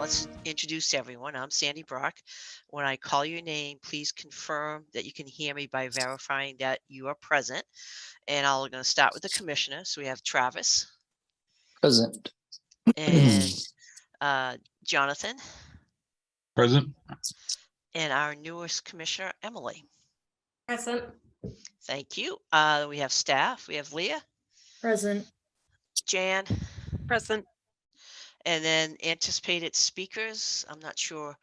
let's introduce everyone. I'm Sandy Brock. When I call your name, please confirm that you can hear me by verifying that you are present. And I'm going to start with the commissioner. So we have Travis Present. and Jonathan Present. and our newest commissioner, Emily. Present. Thank you. We have staff. We have Leah, Present. Jan, Present. and then anticipated speakers. I'm not sure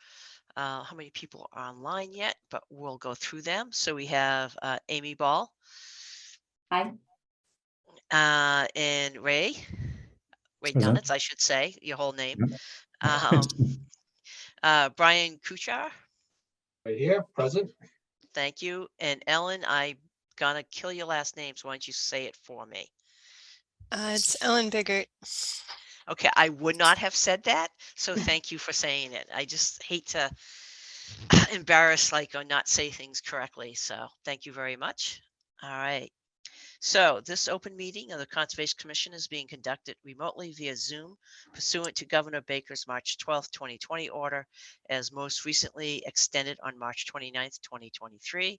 how many people are online yet, but we'll go through them. So we have Amy Ball. Hi. And Ray Present. Dunitz, I should say, your whole name. Yep. Brian Kuchar, Right here, present. thank you. And Ellen, I'm gonna kill your last name, so why don't you say it for me? It's Ellen Biggert. Okay, I would not have said that, so thank you for saying it. I just hate to embarrass or not say things correctly, so thank you very much. All right. So this open meeting of the Conservation Commission is being conducted remotely via Zoom pursuant to Governor Baker's March 12th, 2020 order, as most recently extended on March 29th, 2023.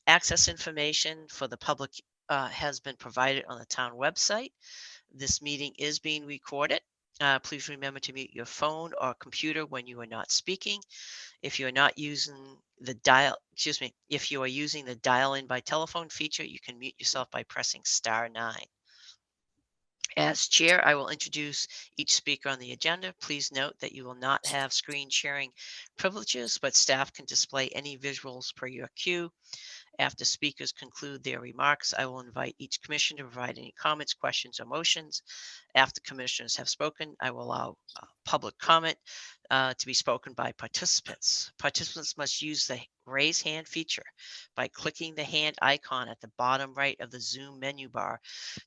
Access information for the public has been provided on the town website. This meeting is being recorded. Please remember to mute your phone or computer when you are not speaking. If you are not using the if you are using the dial in by telephone feature, you can mute yourself by pressing *9. As chair, I will introduce each speaker on the agenda. Please note that you will not have screen sharing privileges, but staff can display any visuals per your cue. After speakers conclude their remarks, I will invite each commissioner to provide any comments, questions, or motions. After commissioners have spoken, I will allow public comment to be spoken by participants. Participants must use the raise hand feature by clicking the hand icon at the bottom right of the Zoom menu bar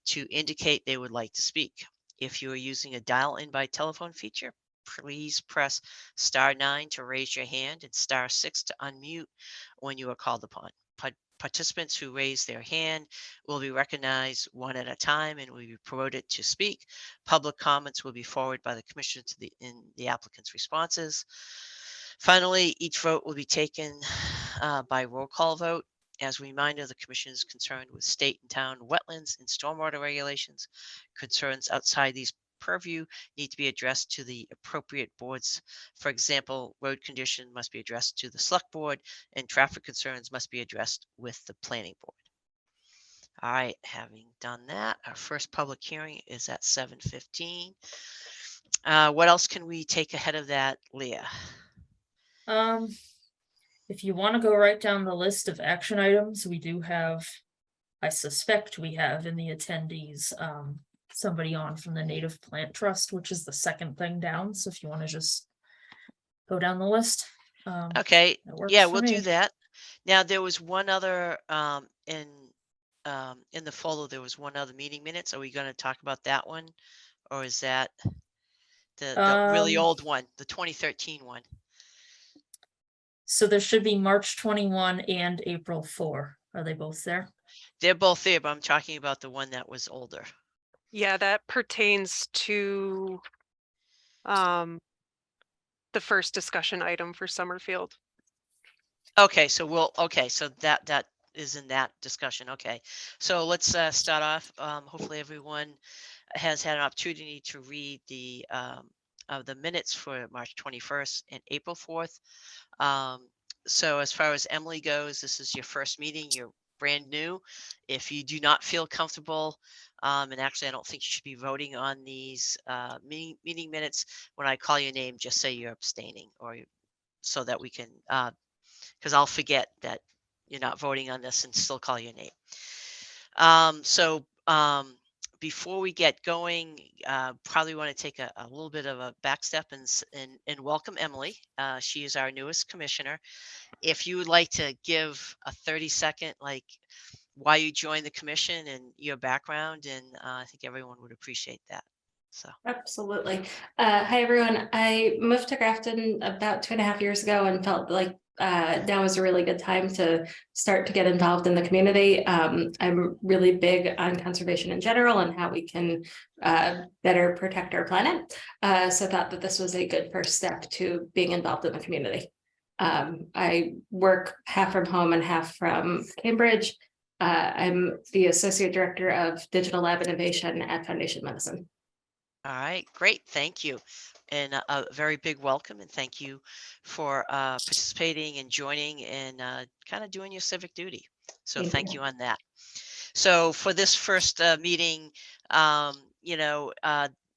to indicate they would like to speak. If you are using a dial-in by telephone feature, please press *9 to raise your hand and *6 to unmute when you are called upon. Participants who raise their hand will be recognized one at a time and will be promoted to speak. Public comments will be forwarded by the commissioner to the applicant's responses. Finally, each vote will be taken by roll call vote. As a reminder, the commission is concerned with state and town wetlands and stormwater regulations. Concerns outside these purview need to be addressed to the appropriate boards. For example, road condition must be addressed to the select board and traffic concerns must be addressed with the planning board. All right, having done that, our first public hearing is at 7:15. What else can we take ahead of that, Leah? If you want to go right down the list of action items, we do have, I suspect we have in the attendees, somebody on from the Native Plant Trust, which is the second thing down. So if you want to just go down the list. Okay, Yeah, we'll do that. Now there was one other in the folder, there was one other meeting minutes. Are we going to talk about that one? Or is that the really old one, the 2013 one? So there should be March 21 and April 4. Are they both there? They're both there, but I'm talking about the one that was older. Yeah, that pertains to the first discussion item for Summerfield. Okay, so so that is in that discussion. Okay, so let's start off. Hopefully everyone has had an opportunity to read the minutes for March 21st and April 4th. So as far as Emily goes, this is your first meeting. You're brand new. If you do not feel comfortable, and actually I don't think you should be voting on these meeting minutes, when I call your name, just say you're abstaining, or so that we can, because I'll forget that you're not voting on this and still call your name. Before we get going, probably want to take a little bit of a back step and welcome Emily. She is our newest commissioner. If you would like to give a 30-second, why you joined the commission and your background, and I think everyone would appreciate that. So absolutely. Hi everyone. I moved to Grafton about 2.5 years ago and felt like now is a really good time to start to get involved in the community. I'm really big on conservation in general and how we can better protect our planet. So I thought that this was a good first step to being involved in the community. I work half from home and half from Cambridge. I'm the Associate Director of Digital Lab Innovation at Foundation Medicine. All right, great. Thank you. And a very big welcome and thank you for participating and joining and kind of doing your civic duty. So thank you on that. So for this first meeting,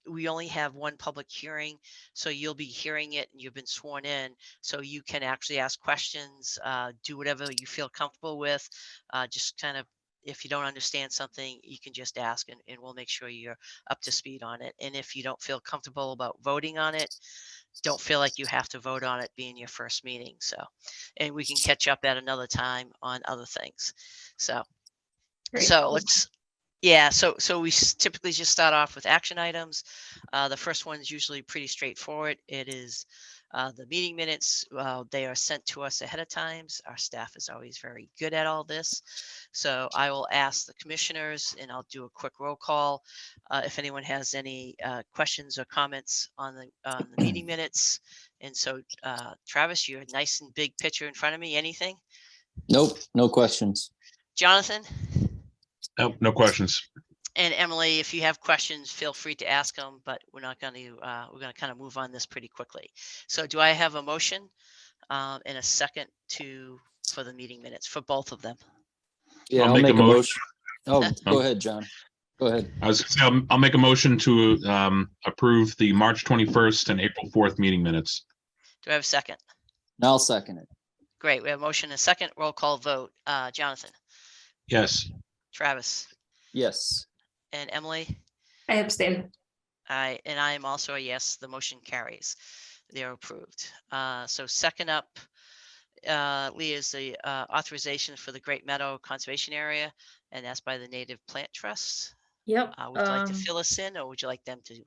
we only have one public hearing, so you'll be hearing it and you've been sworn in, so you can actually ask questions, do whatever you feel comfortable with. Just kind of, if you don't understand something, you can just ask and we'll make sure you're up to speed on it. And if you don't feel comfortable about voting on it, don't feel like you have to vote on it being your first meeting. So, and we can catch up at another time on other things. So, Great. so so we typically just start off with action items. The first one is usually pretty straightforward. It is the meeting minutes. They are sent to us ahead of time. Our staff is always very good at all this. So I will ask the commissioners and I'll do a quick roll call. If anyone has any questions or comments on the meeting minutes. And so Travis, you're a nice and big picture in front of me. Anything? Nope, no questions. Jonathan? Nope, no questions. And Emily, if you have questions, feel free to ask them, but we're not going to, we're going to kind of move on this pretty quickly. So do I have a motion and a second for the meeting minutes for both of them? Yeah, I'll make a motion. Oh, go ahead, John. Go ahead. I'll make a motion to approve the March 21st and April 4th meeting minutes. Do I have a second? I'll second it. Great. We have a motion and a second. Roll call vote. Jonathan? Yes. Travis? Yes. And Emily? I abstain. And I am also a yes. The motion carries. They're approved. So second up, Leah, is the authorization for the Great Meadow Conservation Area, and that's by the Native Plant Trust. Yep. Would you like to fill us in, or would you like them to?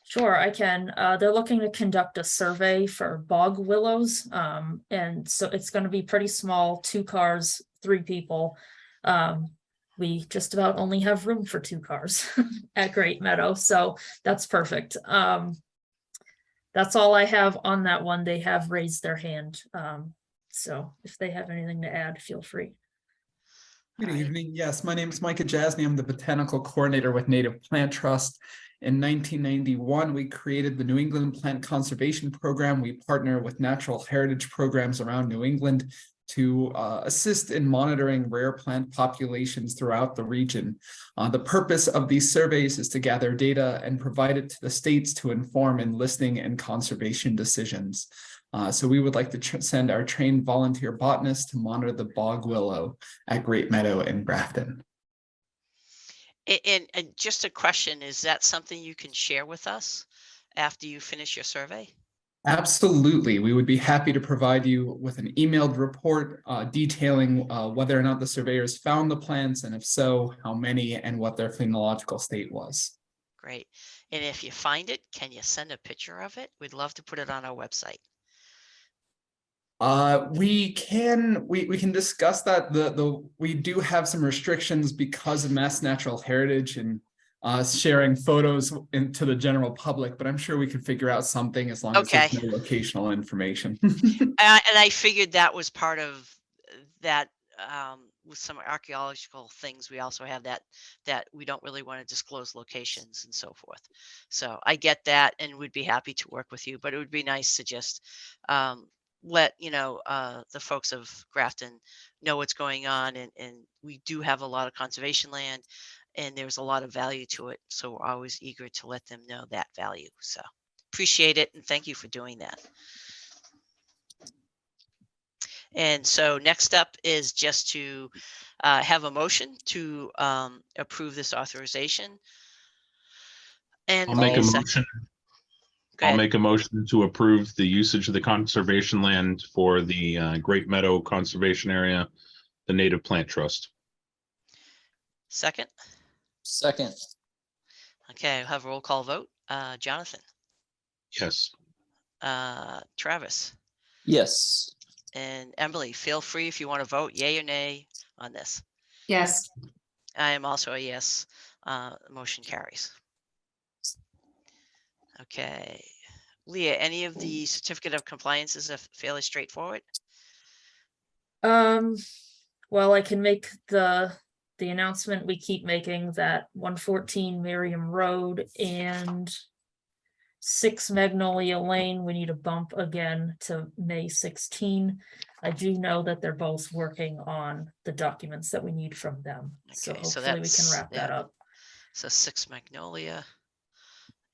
Sure, I can. They're looking to conduct a survey for bog willows. And so it's going to be pretty small, 2 cars, 3 people. We just about only have room for 2 cars at Great Meadow, so that's perfect. That's all I have on that one. They have raised their hand. So if they have anything to add, feel free. Good evening. Yes, my name is Micah Jasny. I'm the Botanical Coordinator with Native Plant Trust. In 1991, we created the New England Plant Conservation Program. We partner with natural heritage programs around New England to assist in monitoring rare plant populations throughout the region. The purpose of these surveys is to gather data and provide it to the states to inform in listing and conservation decisions. So we would like to send our trained volunteer botanists to monitor the bog willow at Great Meadow in Grafton. And just a question, is that something you can share with us after you finish your survey? Absolutely. We would be happy to provide you with an emailed report detailing whether or not the surveyors found the plants, and if so, how many and what their phenological state was. Great. And if you find it, can you send a picture of it? We'd love to put it on our website. We can discuss that. We do have some restrictions because of Mass Natural Heritage and sharing photos into the general public, but I'm sure we could figure out something as long as there's no locational information. And I figured that was part of that. With some archaeological things, we also have that we don't really want to disclose locations and so forth. So I get that, and we'd be happy to work with you. But it would be nice to just let the folks of Grafton know what's going on, and we do have a lot of conservation land. And there's a lot of value to it. So we're always eager to let them know that value. So appreciate it. And thank you for doing that. And so next up is just to have a motion to approve this authorization. And I'll make a motion. I'll make a motion to approve the usage of the conservation land for the Great Meadow Conservation Area, the Native Plant Trust. Second. Second. Okay, I'll have a roll call vote. Jonathan. Yes. Travis. Yes. And Emily, feel free if you want to vote yay or nay on this. Yes. I am also a yes. Motion carries. Okay. Leah, any of the certificate of compliances are fairly straightforward? Well, I can make the announcement we keep making that 114 Miriam Road and 6 Magnolia Lane, we need a bump again to May 16. I do know that they're both working on the documents that we need from them. So Okay, so hopefully we can that's- wrap that yeah. up. So 6 Magnolia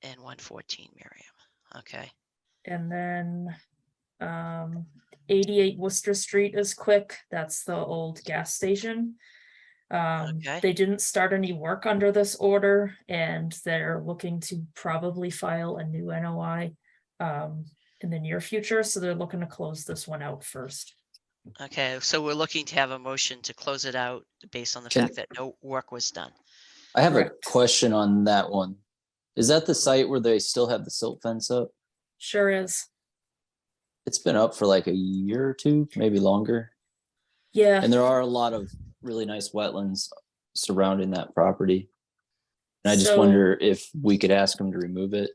and 114 Miriam. Okay. And then 88 Worcester Street is quick. That's the old gas station. Okay. They didn't start any work under this order, and they're looking to probably file a new NOI in the near future. So they're looking to close this one out first. Okay, so we're looking to have a motion to close it out based on the Can- fact that no work was done. I have a Correct. question on that one. Is that the site where they still have the silt fence up? Sure is. It's been up for like a year or two, maybe longer. Yeah. And there are a lot of really nice wetlands surrounding that property. And I just So- wonder if we could ask them to remove it.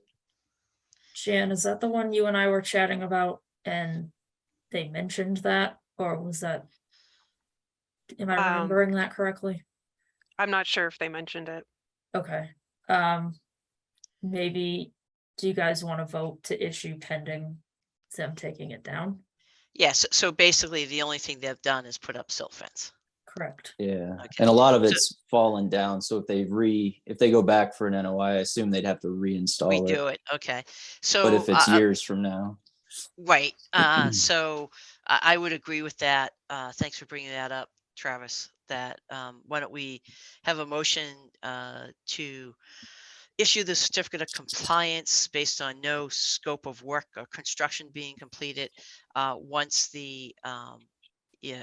Jan, is that the one you and I were chatting about and they mentioned that, or was that? Am I remembering that correctly? I'm not sure if they mentioned it. Okay. Maybe, do you guys want to vote to issue pending them taking it down? Yes, so basically the only thing they've done is put up silt fence. Correct. Yeah. Okay. And a lot of So- it's fallen down. So if they go back for an NOI, I assume they'd have to reinstall it. Redo it, okay. So. But if it's uh, years from now, Right, so I would agree with that. Thanks for bringing that up, Travis, that why don't we have a motion to issue the certificate of compliance based on no scope of work or construction being completed once the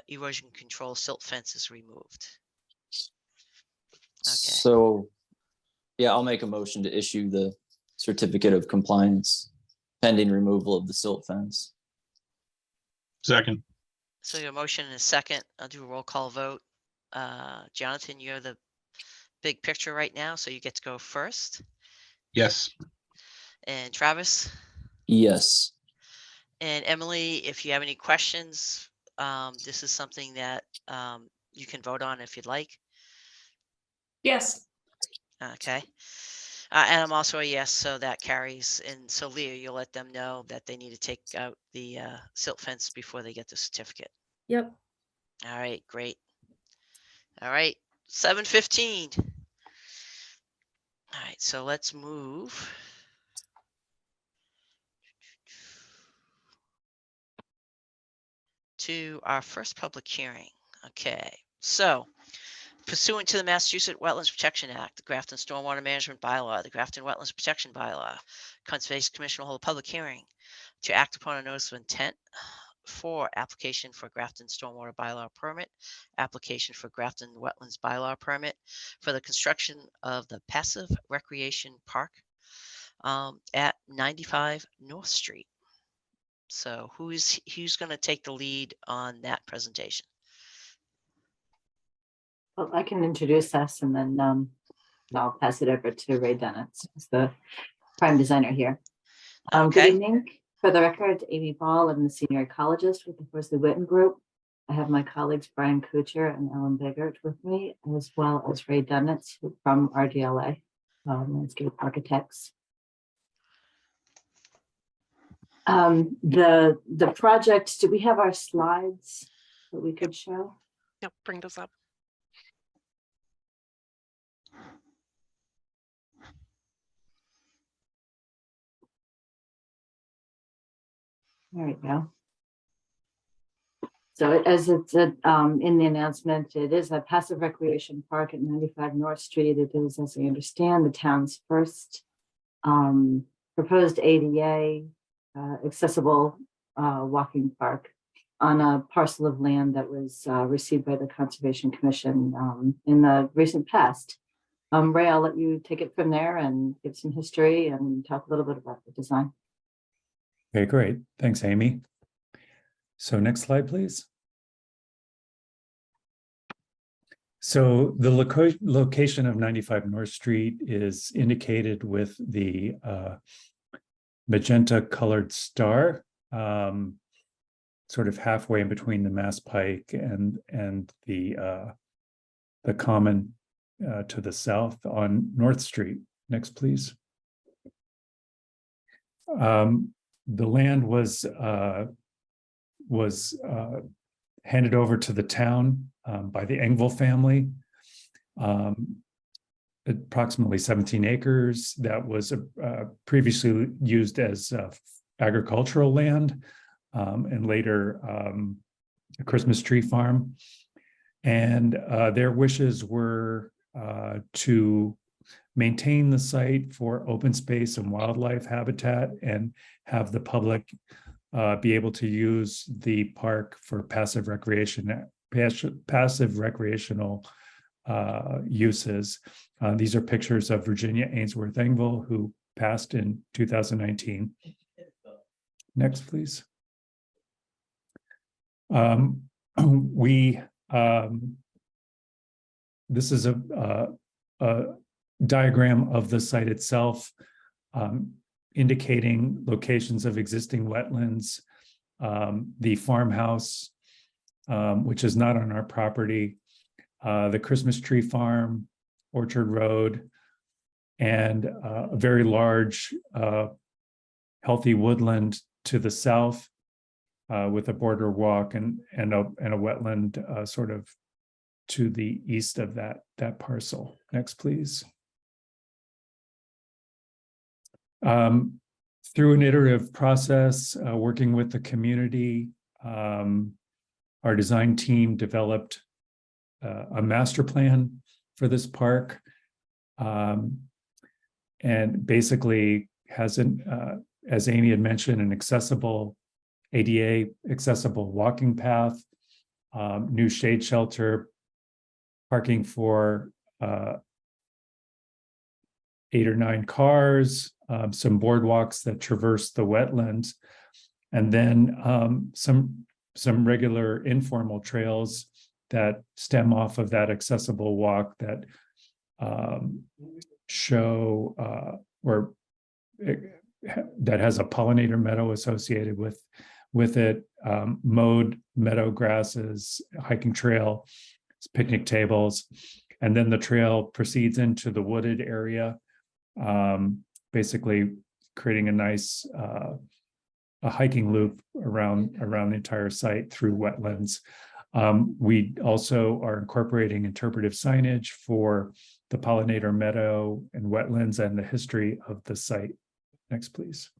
erosion control silt fence is removed. Okay. So, yeah, I'll make a motion to issue the certificate of compliance pending removal of the silt fence. Second, So your motion in a second. I'll do a roll call vote. Jonathan, you're the big picture right now, so you get to go first. yes. And Travis Yes. and Emily, if you have any questions, this is something that you can vote on if you'd like. Yes. Okay. And I'm also a yes, so that carries. And so Leah, you'll let them know that they need to take out the silt fence before they get the certificate. Yep. All right, great. All right, 7:15. All right, so let's move. To our first public hearing. Okay, so pursuant to the Massachusetts Wetlands Protection Act, the Grafton Stormwater Management Bylaw, the Grafton Wetlands Protection Bylaw, Conservation Commission will hold a public hearing to act upon a notice of intent for application for Grafton Stormwater Bylaw permit, application for Grafton Wetlands Bylaw permit for the construction of the passive recreation park at 95 North Street. So who's going to take the lead on that presentation? Well, I can introduce us and then I'll pass it over to Ray Dennett, who's the prime designer here. Good Okay. evening. For the record, Amy Ball, I'm the senior ecologist with the Horsley Witten Group. I have my colleagues Brian Kuchar and Ellen Biggert with me, as well as Ray Dennett from RDLA, landscape architects. The project, do we have our slides that we could show? Yep, bring those up. There we go. So as it's in the announcement, it is a passive recreation park at 95 North Street. It is, as I understand, the town's first proposed ADA accessible walking park on a parcel of land that was received by the Conservation Commission in the recent past. Ray, I'll let you take it from there and give some history and talk a little bit about the design. Okay, great. Thanks, Amy. So next slide, please. So the location of 95 North Street is indicated with the magenta colored star, sort of halfway in between the Mass Pike and the common to the south on North Street. Next, please. The land was handed over to the town by the Engvall family. Approximately 17 acres that was previously used as agricultural land, and later a Christmas tree farm. And their wishes were to maintain the site for open space and wildlife habitat and have the public be able to use the park for passive recreational uses. These are pictures of Virginia Ainsworth Engvall, who passed in 2019. Next, please. This is a diagram of the site itself, indicating locations of existing wetlands, the farmhouse, which is not on our property, the Christmas tree farm, Orchard Road, and a very large, healthy woodland to the south, with a border walk and a wetland sort of to the east of that parcel. Next, please. Through an iterative process, working with the community, our design team developed a master plan for this park, and basically has as Amy had mentioned, an accessible ADA accessible walking path, new shade shelter, parking for 8 or 9 cars, some boardwalks that traverse the wetlands, and then some regular informal trails that stem off of that accessible walk that show or that has a pollinator meadow associated with it, mowed meadow grasses, hiking trail, picnic tables, and then the trail proceeds into the wooded area, basically creating a nice a hiking loop around the entire site through wetlands. We also are incorporating interpretive signage for the pollinator meadow and wetlands and the history of the site. Next, please.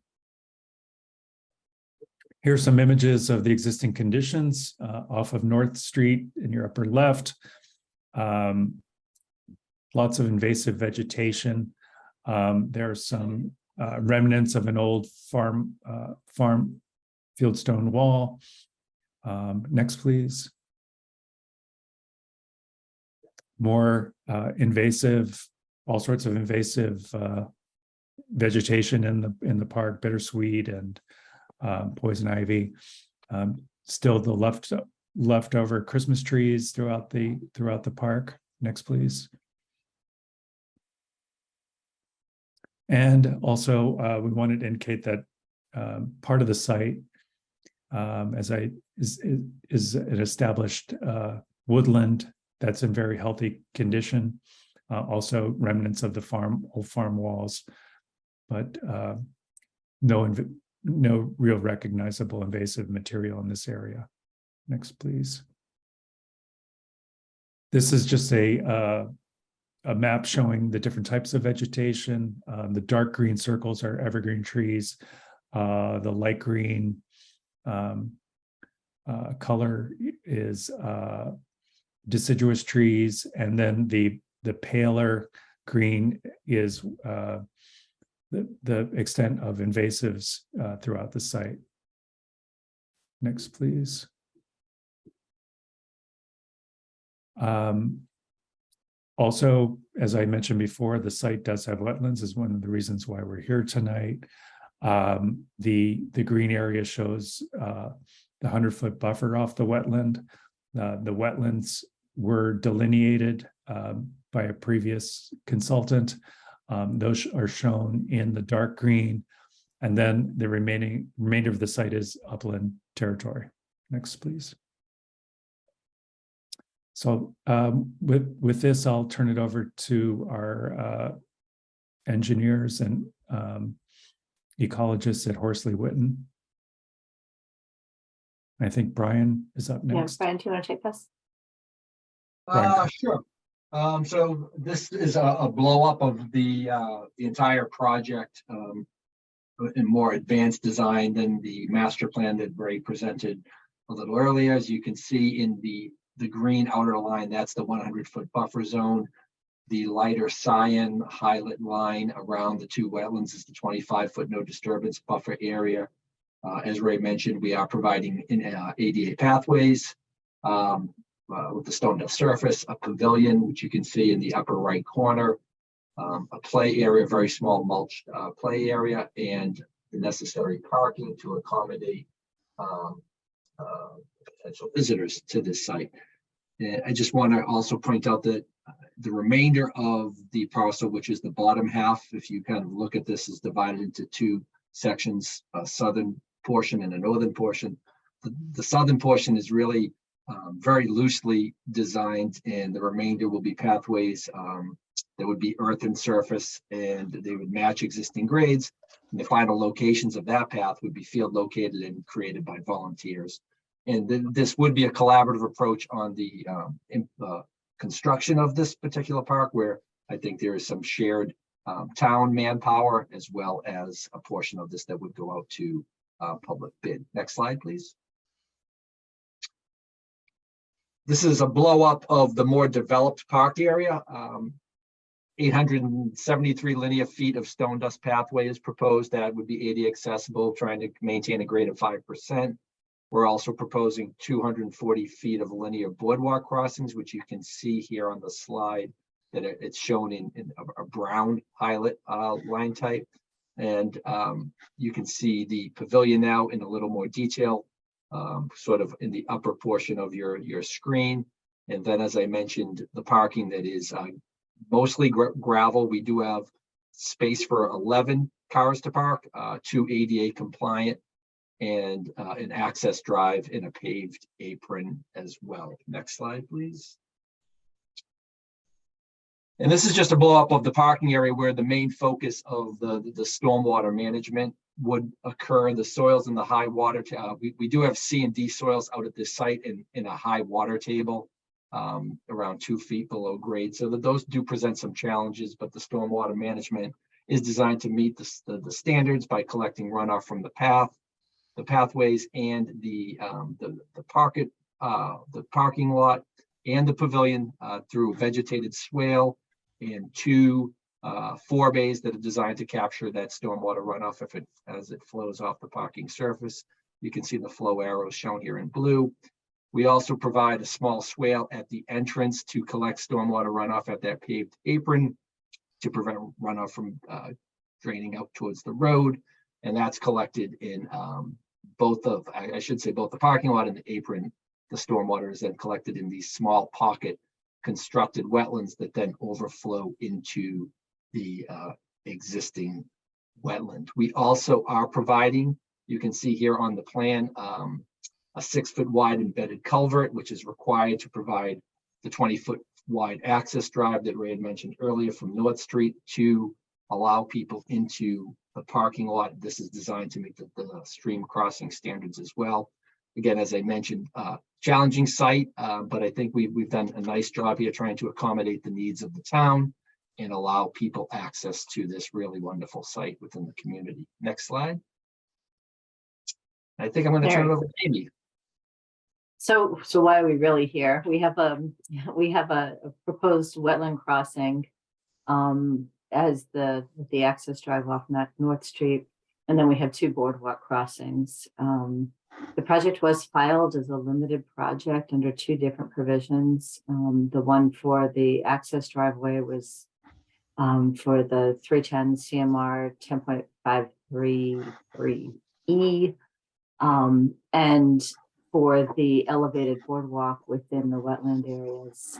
Here's some images of the existing conditions off of North Street in your upper left. Lots of invasive vegetation. There are some remnants of an old farm fieldstone wall. Next, please. More invasive, all sorts of invasive vegetation in the park, bittersweet and poison ivy. Still the leftover Christmas trees throughout the park. Next, please. And also, we wanted to indicate that part of the site is an established woodland that's in very healthy condition. Also, remnants of the old farm walls, but no real recognizable invasive material in this area. Next, please. This is just a map showing the different types of vegetation. The dark green circles are evergreen trees. The light green color is deciduous trees, and then the paler green is the extent of invasives throughout the site. Next, please. Also, as I mentioned before, the site does have wetlands, is one of the reasons why we're here tonight. The green area shows the 100-foot buffer off the wetland. The wetlands were delineated by a previous consultant. Those are shown in the dark green. And then the remainder of the site is upland territory. Next, please. So with this, I'll turn it over to our engineers and ecologists at Horsley Witten. I think Brian is up Yeah, next. Brian, do you want to take this? Sure. So this is a blow up of the entire project, in more advanced design than the master plan that Ray presented a little earlier. As you can see in the green outer line, that's the 100-foot buffer zone. The lighter cyan highlight line around the two wetlands is the 25-foot no disturbance buffer area. As Ray mentioned, we are providing ADA pathways with the stone dust surface, a pavilion, which you can see in the upper right corner, a play area, very small mulched play area, and the necessary parking to accommodate potential visitors to this site. And I just want to also point out that the remainder of the parcel, which is the bottom half, if you kind of look at this, is divided into two sections, a southern portion and a northern portion. The southern portion is really very loosely designed, and the remainder will be pathways that would be earthen surface, and they would match existing grades. And the final locations of that path would be field located and created by volunteers. And then this would be a collaborative approach on the construction of this particular park, where I think there is some shared town manpower, as well as a portion of this that would go out to public bid. Next slide, please. This is a blow up of the more developed park area. 873 linear feet of stone dust pathway is proposed that would be ADA accessible, trying to maintain a grade of 5%. We're also proposing 240 feet of linear boardwalk crossings, which you can see here on the slide that it's shown in a brown highlight line type. And you can see the pavilion now in a little more detail, sort of in the upper portion of your screen. And then, as I mentioned, the parking that is mostly gravel. We do have space for 11 cars to park, 2 ADA compliant, and an access drive and a paved apron as well. Next slide, please. And this is just a blow up of the parking area where the main focus of the stormwater management would occur. The soils in the high water, we do have C and D soils out at this site in a high water table, around 2 feet below grade. So that those do present some challenges, but the stormwater management is designed to meet the standards by collecting runoff from the pathways and the parking lot and the pavilion through vegetated swale and 2 forebays that are designed to capture that stormwater runoff as it flows off the parking surface. You can see the flow arrows shown here in blue. We also provide a small swale at the entrance to collect stormwater runoff at that paved apron to prevent runoff from draining out towards the road. And that's collected in both the parking lot and the apron. The stormwater is then collected in these small pocket constructed wetlands that then overflow into the existing wetland. We also are providing, you can see here on the plan, a 6-foot wide embedded culvert, which is required to provide the 20-foot wide access drive that Ray had mentioned earlier from North Street to allow people into the parking lot. This is designed to meet the stream crossing standards as well. Again, as I mentioned, challenging site, but I think we've done a nice job here trying to accommodate the needs of the town and allow people access to this really wonderful site within the community. Next slide. I think I'm going to turn it over to Amy. So why are we really here? We have a proposed wetland crossing as the access drive off North Street, and then we have 2 boardwalk crossings. The project was filed as a limited project under 2 different provisions. The one for the access driveway was for the 310 CMR 10.533E, and for the elevated boardwalk within the wetland areas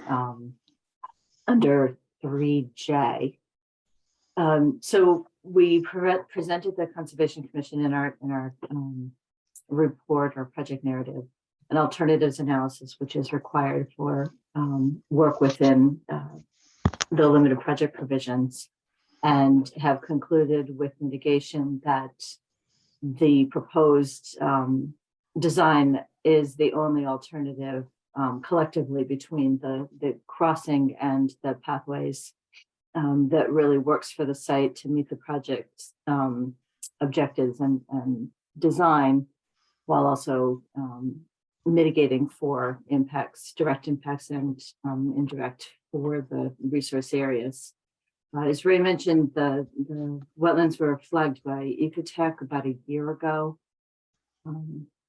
under 3J. So we presented the Conservation Commission in our report or project narrative an alternatives analysis, which is required for work within the limited project provisions, and have concluded with mitigation that the proposed design is the only alternative collectively between the crossing and the pathways that really works for the site to meet the project's objectives and design, while also mitigating for impacts, direct impacts and indirect for the resource areas. As Ray mentioned, the wetlands were flagged by Ecotech about a year ago.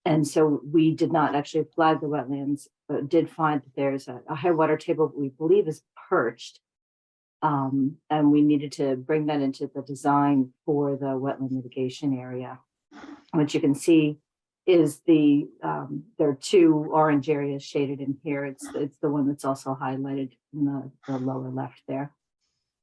And so we did not actually flag the wetlands, but did find that there's a high water table we believe is perched. And we needed to bring that into the design for the wetland mitigation area. What you can see is there are two orange areas shaded in here. It's the one that's also highlighted in the lower left there.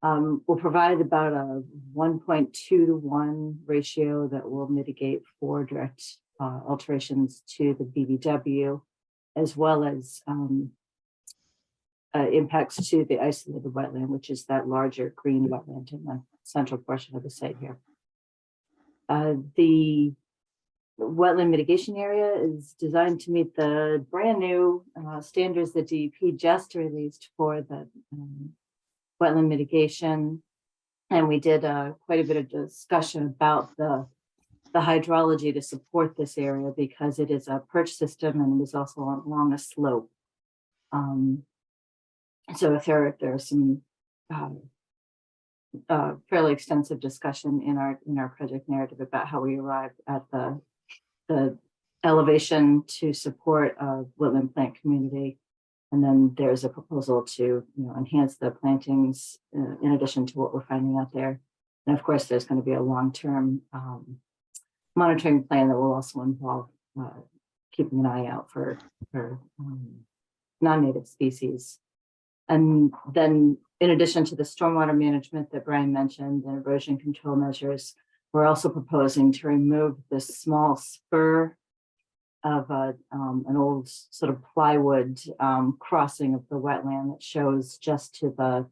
We'll provide about a 1.2 to 1 ratio that will mitigate for direct alterations to the BBW, as well as impacts to the isolated wetland, which is that larger green wetland in the central portion of the site here. The wetland mitigation area is designed to meet the brand new standards that DEP just released for the wetland mitigation. And we did quite a bit of discussion about the hydrology to support this area, because it is a perch system and it is also along a slope. So if there are some fairly extensive discussion in our project narrative about how we arrived at the elevation to support a woodland plant community. And then there's a proposal to enhance the plantings in addition to what we're finding out there. And of course, there's going to be a long-term monitoring plan that will also involve keeping an eye out for non-native species. And then in addition to the stormwater management that Brian mentioned and erosion control measures, we're also proposing to remove this small spur of an old sort of plywood crossing of the wetland that shows just to the,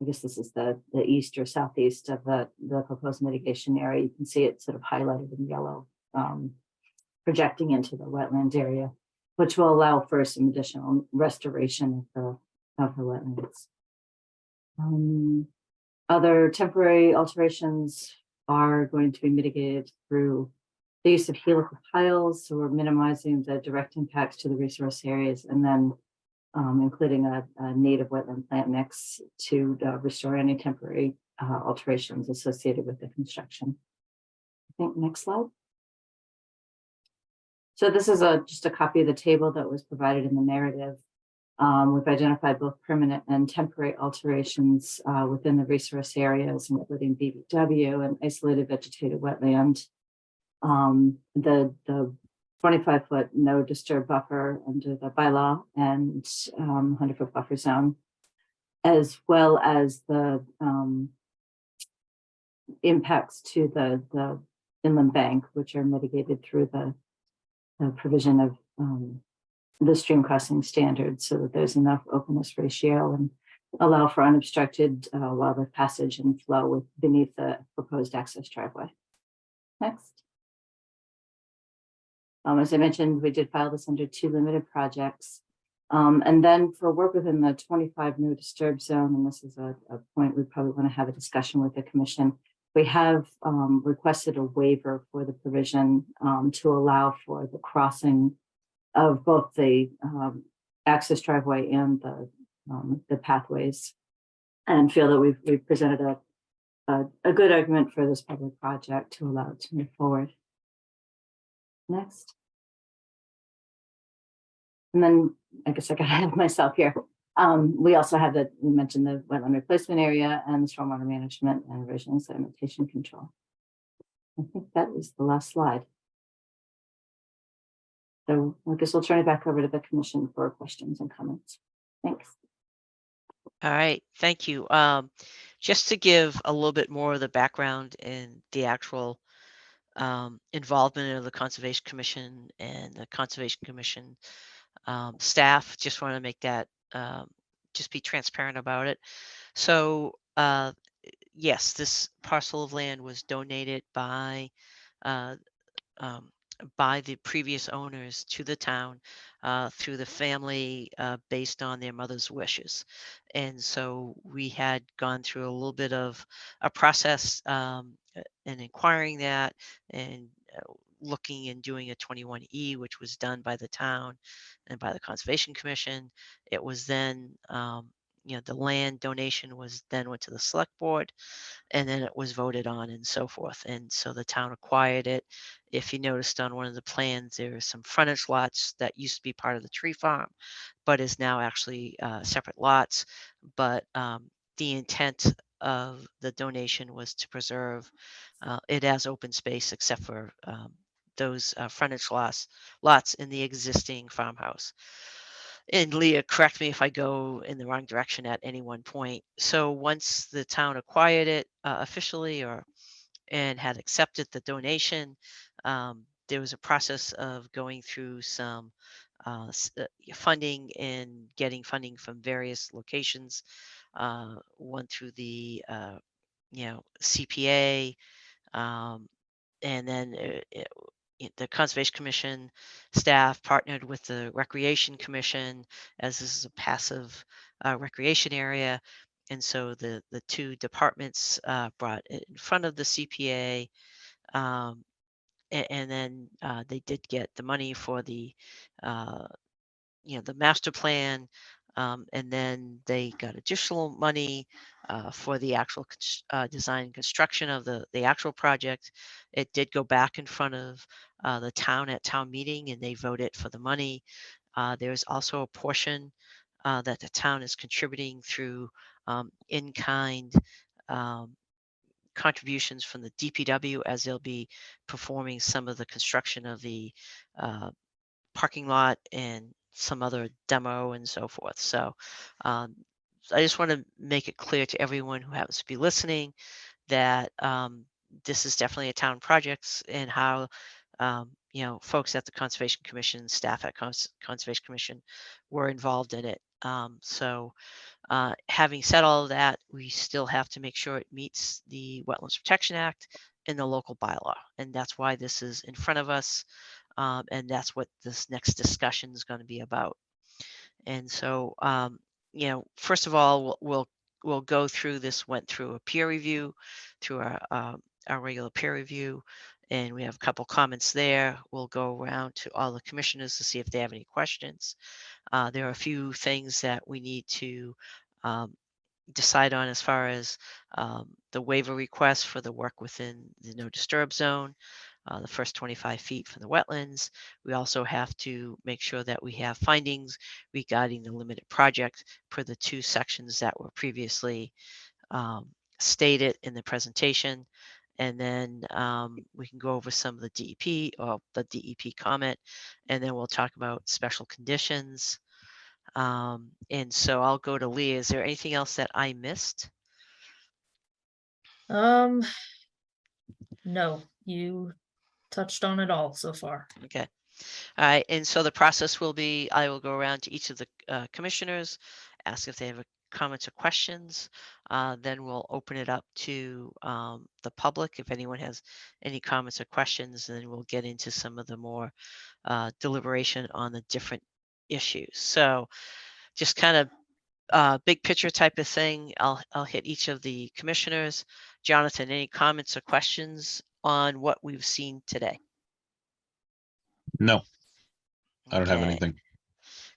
I guess this is the east or southeast of the proposed mitigation area. You can see it sort of highlighted in yellow, projecting into the wetland area, which will allow for some additional restoration of the wetlands. Other temporary alterations are going to be mitigated through the use of helical piles, so we're minimizing the direct impacts to the resource areas, and then including a native wetland plant mix to restore any temporary alterations associated with the construction. I think next slide. So this is just a copy of the table that was provided in the narrative. We've identified both permanent and temporary alterations within the resource areas, including BBW and isolated vegetated wetland. The 25-foot no disturb buffer under the bylaw and 100-foot buffer zone, as well as the impacts to the inland bank, which are mitigated through the provision of the stream crossing standards, so that there's enough openness ratio and allow for unobstructed wildlife passage and flow beneath the proposed access driveway. Next. As I mentioned, we did file this under 2 limited projects. And then for work within the 25 no disturb zone, and this is a point we probably want to have a discussion with the commission, we have requested a waiver for the provision to allow for the crossing of both the access driveway and the pathways, and feel that we've presented a good argument for this public project to allow it to move forward. Next. And then I guess I got ahead of myself here. We also have we mentioned the wetland replacement area and the stormwater management and erosion and sedimentation control. I think that is the last slide. So I guess we'll turn it back over to the commission for questions and comments. Thanks. All right, thank you. Just to give a little bit more of the background and the actual involvement of the Conservation Commission and the Conservation Commission staff, just want to make that just be transparent about it. So yes, this parcel of land was donated by the previous owners to the town through the family based on their mother's wishes. And so we had gone through a little bit of a process and inquiring that and looking and doing a 21E, which was done by the town and by the Conservation Commission. It was then, the land donation was then went to the select board, and then it was voted on and so forth. And so the town acquired it. If you noticed on one of the plans, there are some frontage lots that used to be part of the tree farm, but is now actually separate lots. But the intent of the donation was to preserve it as open space, except for those frontage lots in the existing farmhouse. And Leah, correct me if I go in the wrong direction at any one point. So once the town acquired it officially and had accepted the donation, there was a process of going through some funding and getting funding from various locations. One through the CPA, and then the Conservation Commission staff partnered with the Recreation Commission, as this is a passive recreation area. And so the two departments brought it in front of the CPA, and then they did get the money for the master plan, and then they got additional money for the actual design and construction of the actual project. It did go back in front of the town at town meeting, and they voted for the money. There's also a portion that the town is contributing through in-kind contributions from the DPW, as they'll be performing some of the construction of the parking lot and some other demo and so forth. So I just want to make it clear to everyone who happens to be listening that this is definitely a town project, and how folks at the Conservation Commission, staff at Conservation Commission were involved in it. So having said all of that, we still have to make sure it meets the Wetlands Protection Act and the local bylaw, and that's why this is in front of us. And that's what this next discussion is going to be about. And so, first of all, we'll go through this. Went through a peer review, through our regular peer review, and we have a couple comments there. We'll go around to all the commissioners to see if they have any questions. There are a few things that we need to decide on as far as the waiver request for the work within the no disturb zone. The first 25 feet from the wetlands. We also have to make sure that we have findings regarding the limited project per the two sections that were previously stated in the presentation. And then we can go over some of the DEP or the DEP comment, and then we'll talk about special conditions. And so I'll go to Leah. Is there anything else that I missed? No, you touched on it all so far. Okay. All right. And so the process will be, I will go around to each of the commissioners, ask if they have comments or questions. Then we'll open it up to the public. If anyone has any comments or questions, then we'll get into some of the more deliberation on the different issues. So just kind of big picture type of thing. I'll hit each of the commissioners. Jonathan, any comments or questions on what we've seen today? No, I don't have Okay, anything.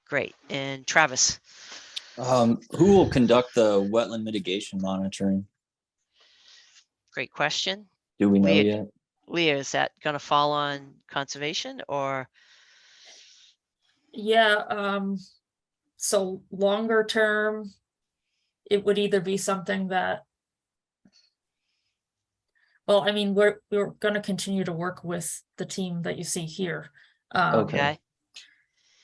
great. And Travis? Who will conduct the wetland mitigation monitoring? Great question. Do we know Leah, yet? Leah, is that going to fall on conservation or? Yeah, so longer term, it would either be something that, well, I mean, we're going to continue to work with the team that you see here. Okay. Okay.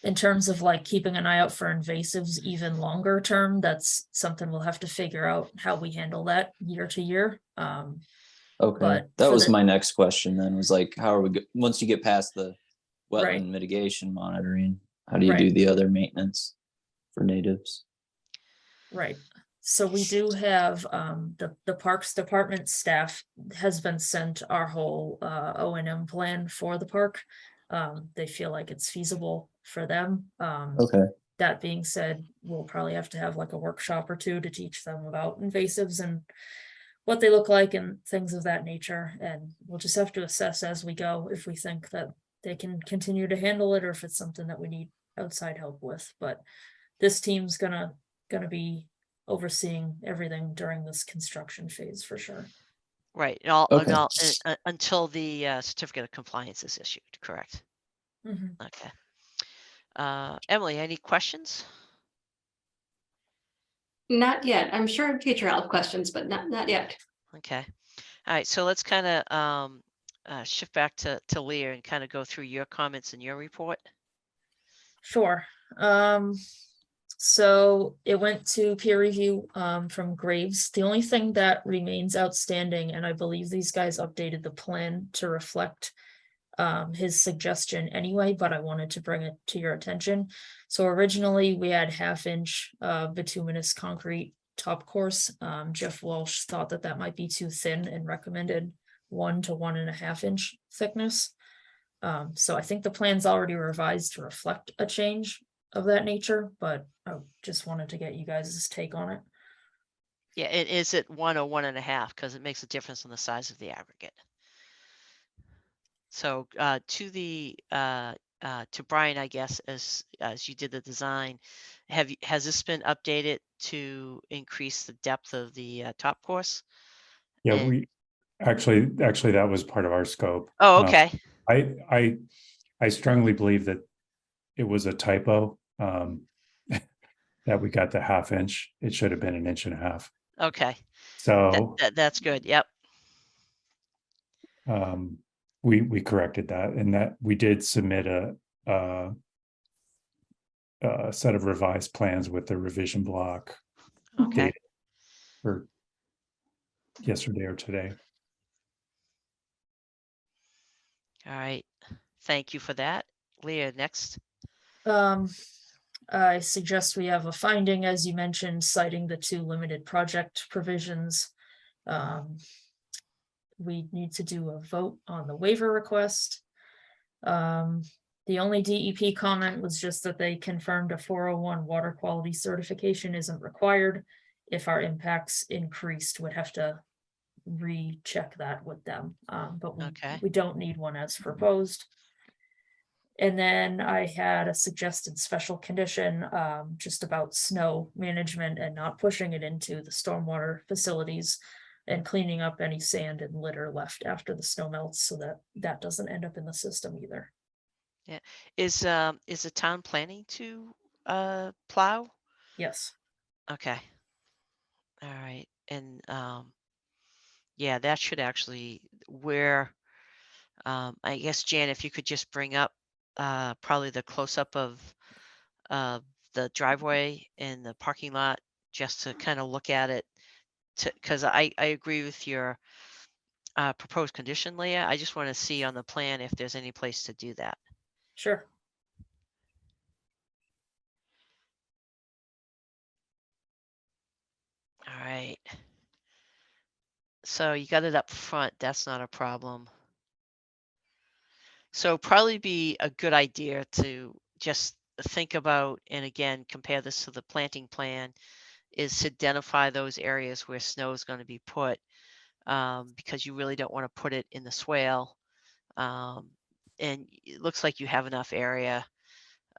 In terms of like keeping an eye out for invasives even longer term, that's something we'll have to figure out how we handle that year to year. Okay, But that for was the- my next question then, was like, how are we, once you get past the wetland Right. mitigation monitoring, how do you do Right. the other maintenance for natives? Right. So we do have the Parks Department staff has been sent our whole O&M plan for the park. They feel like it's feasible for them. Okay, That being said, we'll probably have to have like a workshop or two to teach them about invasives and what they look like and things of that nature. And we'll just have to assess as we go if we think that they can continue to handle it or if it's something that we need outside help with. But this team's gonna be overseeing everything during this construction phase for sure. Right. Okay. Until the certificate of compliance is issued, correct? Mhm. Okay. Emily, any questions? Not yet. I'm sure in future I'll have questions, but not yet. Okay. All right. So let's kind of shift back to Leah and kind of go through your comments in your report. Sure. So it went to peer review from Graves. The only thing that remains outstanding, and I believe these guys updated the plan to reflect his suggestion anyway, but I wanted to bring it to your attention. So originally we had 1/2 inch bituminous concrete top course. Jeff Walsh thought that might be too thin and recommended 1 to 1.5 inch thickness. So I think the plan's already revised to reflect a change of that nature, but I just wanted to get you guys' take on it. Yeah. Is it 1 or 1.5? Because it makes a difference on the size of the aggregate. So to Brian, I guess, as you did the design, has this been updated to increase the depth of the top course? Yeah, And- we actually that was part of our scope. Oh, okay. I strongly believe that it was a typo, that we got the 1/2 inch. It should have been 1.5 inches. Okay. So That's good. Yep. we corrected that, and that we did submit a set of revised plans with the revision block Okay. dated for yesterday or today. All right. Thank you for that. Leah, next. I suggest we have a finding, as you mentioned, citing the 2 limited project provisions. We need to do a vote on the waiver request. The only DEP comment was just that they confirmed a 401 water quality certification isn't required. If our impacts increased, we'd have to recheck that with them. But Okay. we don't need one as proposed. And then I had a suggested special condition just about snow management and not pushing it into the stormwater facilities and cleaning up any sand and litter left after the snow melts so that doesn't end up in the system either. Is the town planning to plow? Yes. Okay. All right. And yeah, that should actually where I guess Jan, if you could just bring up probably the close up of the driveway and the parking lot just to kind of look at it because I agree with your proposed condition, Leah. I just want to see on the plan if there's any place to do that. Sure. All right. So you got it up front. That's not a problem. So probably be a good idea to just think about, and again, compare this to the planting plan, is to identify those areas where snow is going to be put because you really don't want to put it in the swale. And it looks like you have enough area.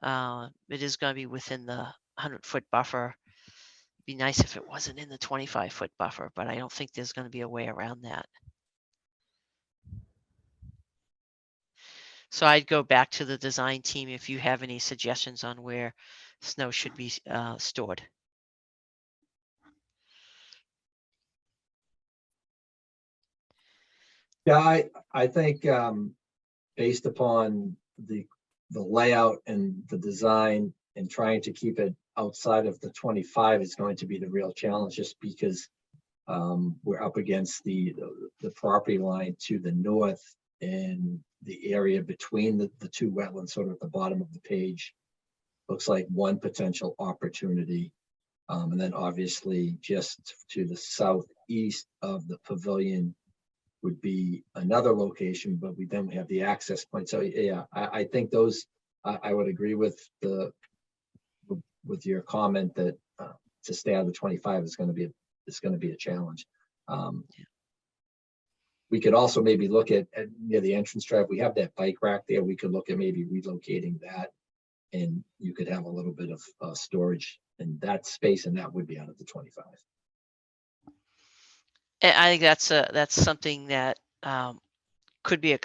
It is going to be within the 100-foot buffer. It'd be nice if it wasn't in the 25-foot buffer, but I don't think there's going to be a way around that. So I'd go back to the design team if you have any suggestions on where snow should be stored. Yeah, I think based upon the the layout and the design and trying to keep it outside of the 25 is going to be the real challenge, just because we're up against the property line to the north, and the area between the two wetlands, sort of at the bottom of the page, looks like one potential opportunity. And then obviously just to the southeast of the pavilion would be another location, but we then have the access point. So yeah, I think those, I would agree with your comment that to stay out of the 25 is going to be a challenge. We could also maybe look at near the entrance drive. We have that bike rack there. We could look at maybe relocating that, and you could have a little bit of storage in that space, and that would be out of the 25. And I think that's something that could be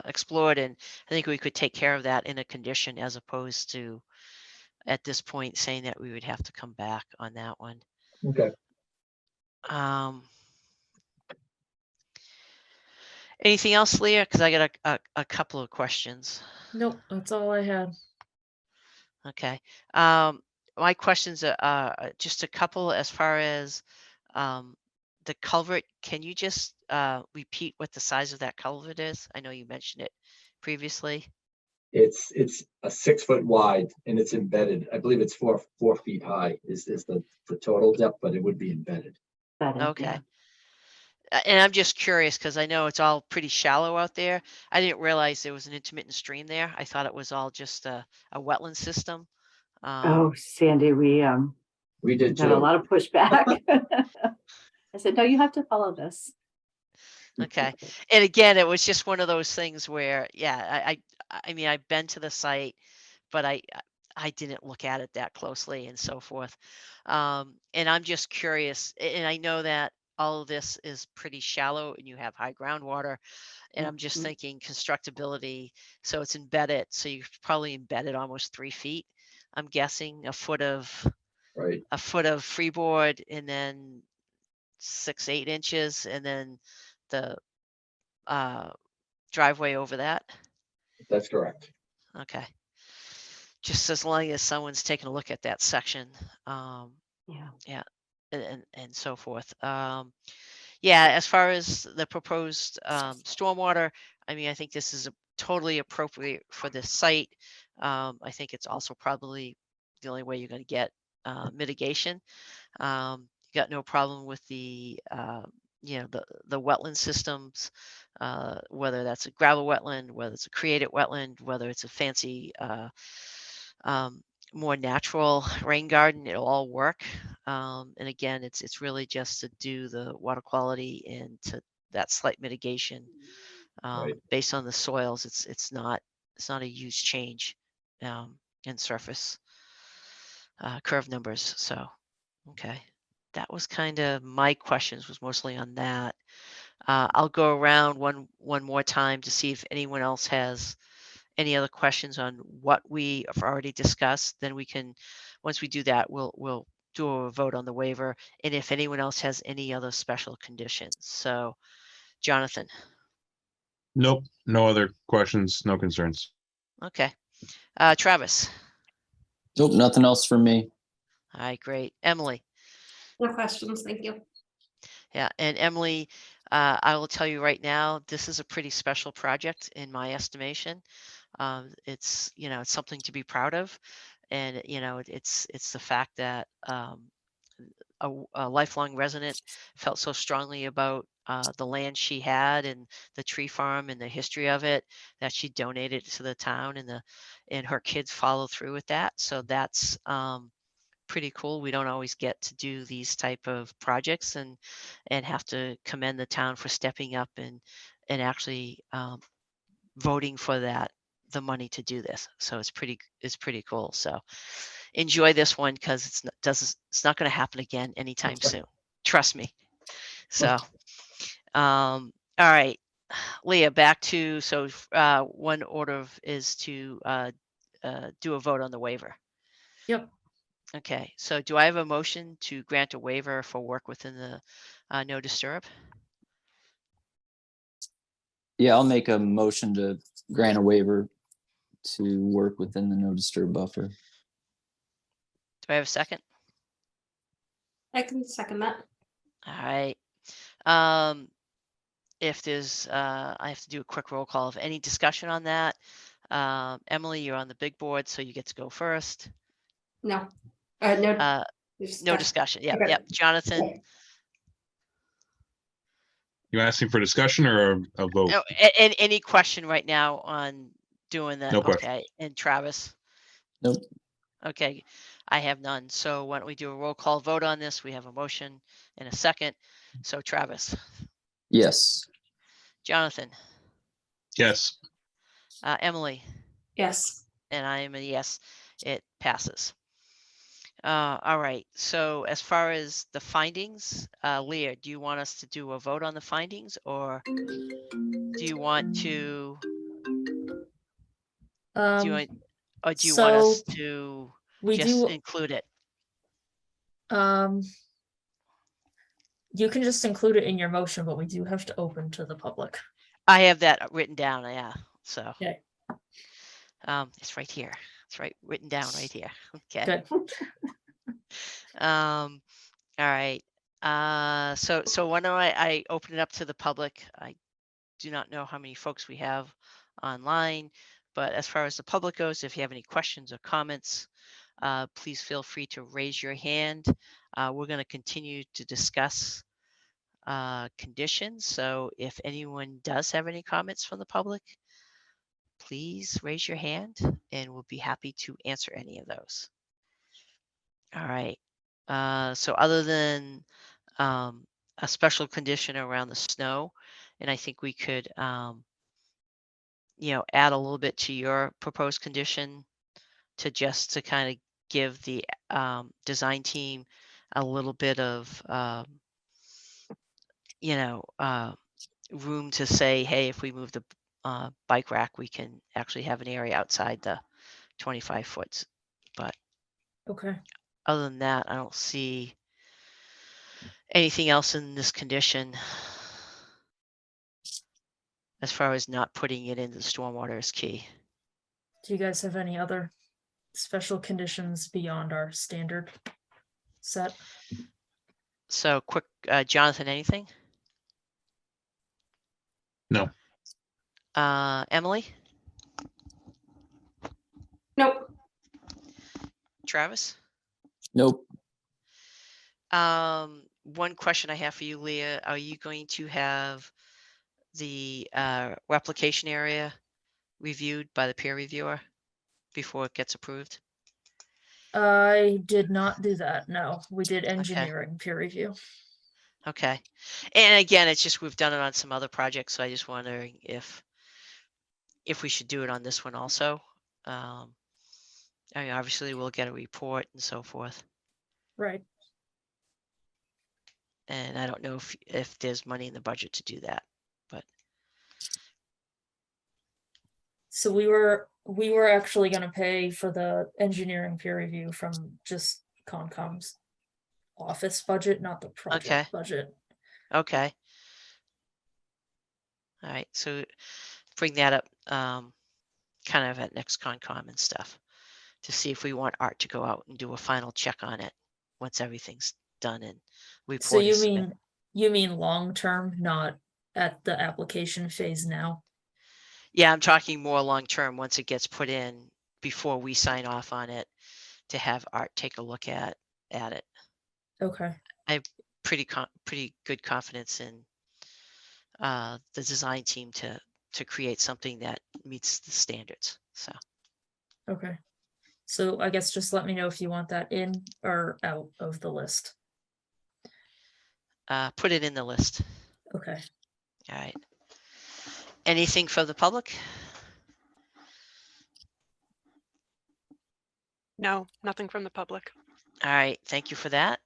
explored, and I think we could take care of that in a condition, as opposed to at this point saying that we would have to come back on that one. Okay. Anything else, Leah? Because I got a couple of questions. Nope, that's all I had. Okay. My questions are just a couple as far as the culvert. Can you just repeat what the size of that culvert is? I know you mentioned it previously. It's a 6 foot wide, and it's embedded. I believe it's 4 feet high is the total depth, but it would be embedded. Okay. And I'm just curious because I know it's all pretty shallow out there. I didn't realize there was an intermittent stream there. I thought it was all just a wetland system. Oh, Sandy, we did got a too. lot of pushback. I said, no, you have to follow this. Okay. And again, it was just one of those things where, yeah, I mean, I've been to the site, but I didn't look at it that closely and so forth. And I'm just curious, and I know that all of this is pretty shallow and you have high groundwater, and I'm just thinking constructability. So it's embedded. So you've probably embedded almost 3 feet. I'm guessing a foot of freeboard, and then 6-8 inches, and then the driveway over that. That's correct. Okay. Just as long as someone's taking a look at that section. Yeah. And so forth. Yeah, as far as the proposed stormwater, I mean, I think this is totally appropriate for this site. I think it's also probably the only way you're going to get mitigation. You got no problem with the the wetland systems, whether that's a gravel wetland, whether it's a created wetland, whether it's a fancy more natural rain garden, it'll all work. And again, it's really just to do the water quality and to that slight mitigation based on the soils. It's not a huge change in surface curve numbers. So okay, that was kind of my questions, was mostly on that. I'll go around one more time to see if anyone else has any other questions on what we have already discussed. Then we can, once we do that, we'll do a vote on the waiver, and if anyone else has any other special conditions. So, Jonathan. Nope, no other questions, no concerns. Okay. Travis. Nope, nothing else from me. All right, great. Emily. No questions, thank you. Yeah, and Emily, I will tell you right now, this is a pretty special project in my estimation. It's it's something to be proud of, and it's the fact that a lifelong resident felt so strongly about the land she had and the tree farm and the history of it, that she donated it to the town, and her kids follow through with that. So that's pretty cool. We don't always get to do these type of projects and have to commend the town for stepping up and actually voting for the money to do this. So it's pretty cool. So enjoy this one, because it's not going to happen again anytime soon. Trust me. So all right, Leah, back to one order is to do a vote on the waiver. Yep. Okay, so do I have a motion to grant a waiver for work within the no disturb? Yeah, I'll make a motion to grant a waiver to work within the no disturb buffer. Do I have a second? I can second that. All right. If there's, I have to do a quick roll call of any discussion on that. Emily, you're on the big board, so you get to go first. No. No Discussion. discussion. Yep, Okay. yep. Jonathan, You asking for discussion or a vote? oh, any question right now on doing that? No question. Okay, and Travis? Nope. Okay, I have none. So why don't we do a roll call vote on this? We have a motion and a second. So Travis, Yes. Jonathan, Yes. Emily, Yes. and I am a yes. It passes. All right. So as far as the findings, Leah, do you want us to do a vote on the findings, or do you want to? Do you want, or do you want us So to we just do, include it? you can just include it in your motion, but we do have to open to the public. I have that written down. Yeah. So. Okay. It's right here. It's right written down right here. Okay. Good. All right. So why don't I open it up to the public? I do not know how many folks we have online, but as far as the public goes, if you have any questions or comments, please feel free to raise your hand. We're going to continue to discuss conditions. So if anyone does have any comments from the public, please raise your hand and we'll be happy to answer any of those. All right. So other than a special condition around the snow, and I think we could, you know, add a little bit to your proposed condition to just to kind of give the design team a little bit of, you know, room to say, hey, if we move the bike rack, we can actually have an area outside the 25 foot. But Okay. other than that, I don't see anything else in this condition as far as not putting it into the stormwater is key. Do you guys have any other special conditions beyond our standard set? So quick, Jonathan, anything? No. Emily, Nope. Travis? Nope. One question I have for you, Leah, are you going to have the replication area reviewed by the peer reviewer before it gets approved? I did not do that. No, we did engineering peer review. Okay. And again, it's just we've done it on some other projects, so I just wondering if we should do it on this one also. I mean, obviously we'll get a report and so forth. Right. And I don't know if there's money in the budget to do that, but So we were actually going to pay for the engineering peer review from just Concom's office budget, not the project budget. okay. All right, so bring that up kind of at next Concom and stuff to see if we want Art to go out and do a final check on it once everything's done and report. So you mean long term, not at the application phase now? Yeah, I'm talking more long term once it gets put in before we sign off on it to have Art take a look at it. Okay. Pretty good confidence in the design team to create something that meets the standards. So Okay. So I guess just let me know if you want that in or out of the list. put it in the list. Okay. All right. Anything from the public? No, nothing from the public. All right, thank you for that.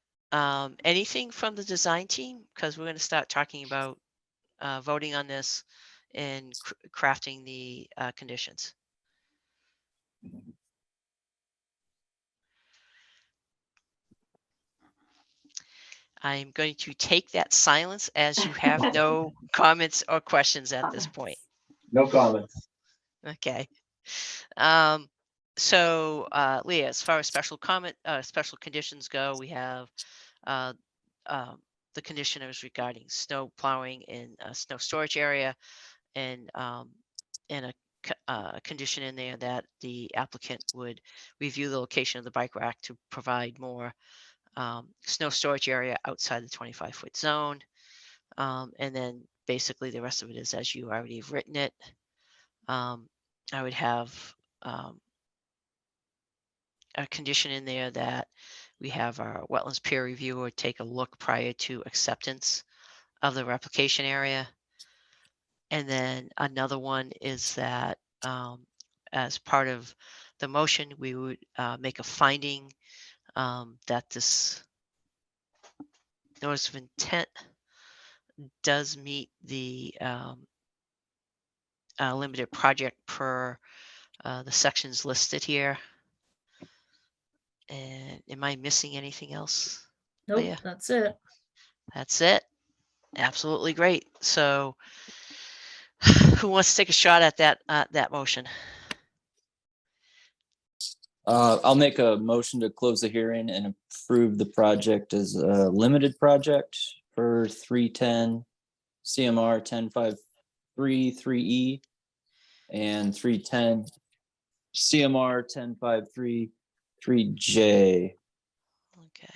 Anything from the design team? Because we're going to start talking about voting on this and crafting the conditions. I'm going to take that silence as you have no comments or questions at this point. No comments. Okay. So, Leah, as far as special conditions go, we have uh, the conditioners regarding snow plowing in a snow storage area, and a condition in there that the applicant would review the location of the bike rack to provide more snow storage area outside the 25-foot zone. And then basically the rest of it is as you already have written it. I would have a condition in there that we have our wetlands peer reviewer take a look prior to acceptance of the replication area. And then another one is that as part of the motion, we would make a finding that this notice of intent does meet the limited project per the sections listed here. And am I missing anything else? Nope, Leah? that's it. That's it. Absolutely great. So who wants to take a shot at that motion? I'll make a motion to close the hearing and approve the project as a limited project for 310 CMR 10533E and 310 CMR 10533J. Okay.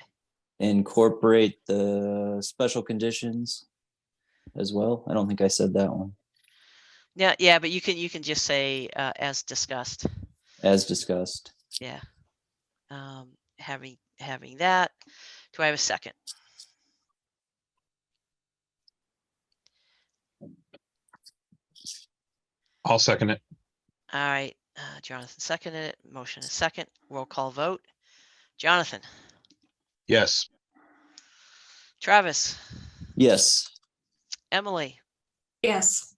Incorporate the special conditions as well. I don't think I said that one. Yeah, but you can just say as discussed. As discussed. Yeah. Having that. Do I have a second? I'll second it. All right. Jonathan seconded it. Motion is second. Roll call vote. Jonathan. Yes. Travis. Yes. Emily. Yes.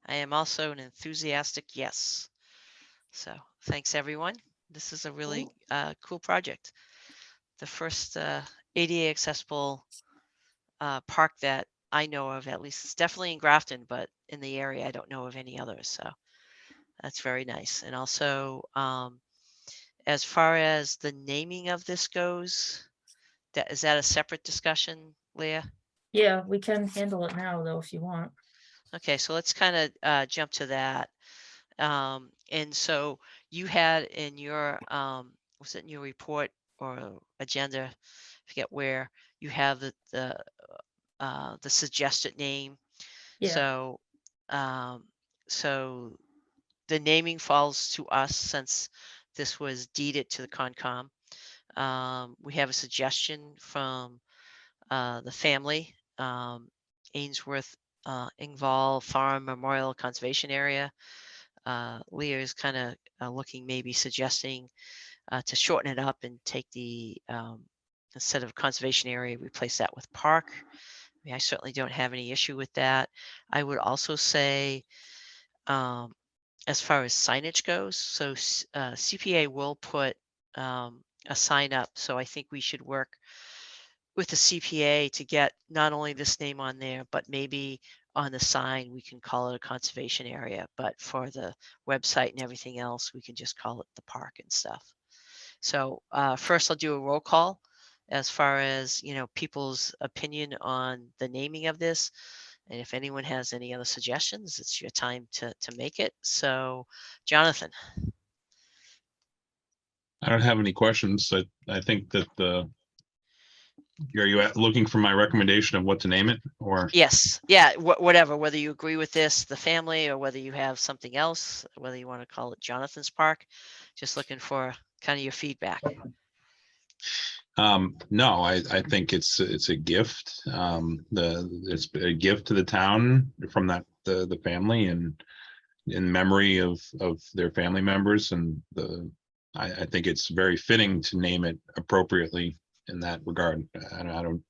I am also an enthusiastic yes. So thanks everyone. This is a really cool project. The first ADA accessible park that I know of, at least it's definitely in Grafton, but in the area, I don't know of any others. So that's very nice. And also, as far as the naming of this goes, is that a separate discussion, Leah? Yeah, we can handle it now though, if you want. Okay, so let's kind of jump to that. And so you had in your, was it in your report or agenda, I forget where, you have the suggested name. Yeah. So the naming falls to us since this was deeded to the Concom. We have a suggestion from the family, Ainsworth Ingval Farm Memorial Conservation Area. Leah is kind of looking, maybe suggesting to shorten it up and take the instead of conservation area, replace that with park. I mean, I certainly don't have any issue with that. I would also say, as far as signage goes, so CPA will put a sign up. So I think we should work with the CPA to get not only this name on there, but maybe on the sign, we can call it a conservation area, but for the website and everything else, we can just call it the park and stuff. So first I'll do a roll call as far as, people's opinion on the naming of this. And if anyone has any other suggestions, it's your time to make it. So Jonathan. I don't have any questions. I think that are you looking for my recommendation of what to name it, or? Yes. Yeah. Whatever, whether you agree with this, the family, or whether you have something else, whether you want to call it Jonathan's Park, just looking for kind of your feedback. No, I think it's a gift. It's a gift to the town from the family, and in memory of their family members, and I think it's very fitting to name it appropriately in that regard. I don't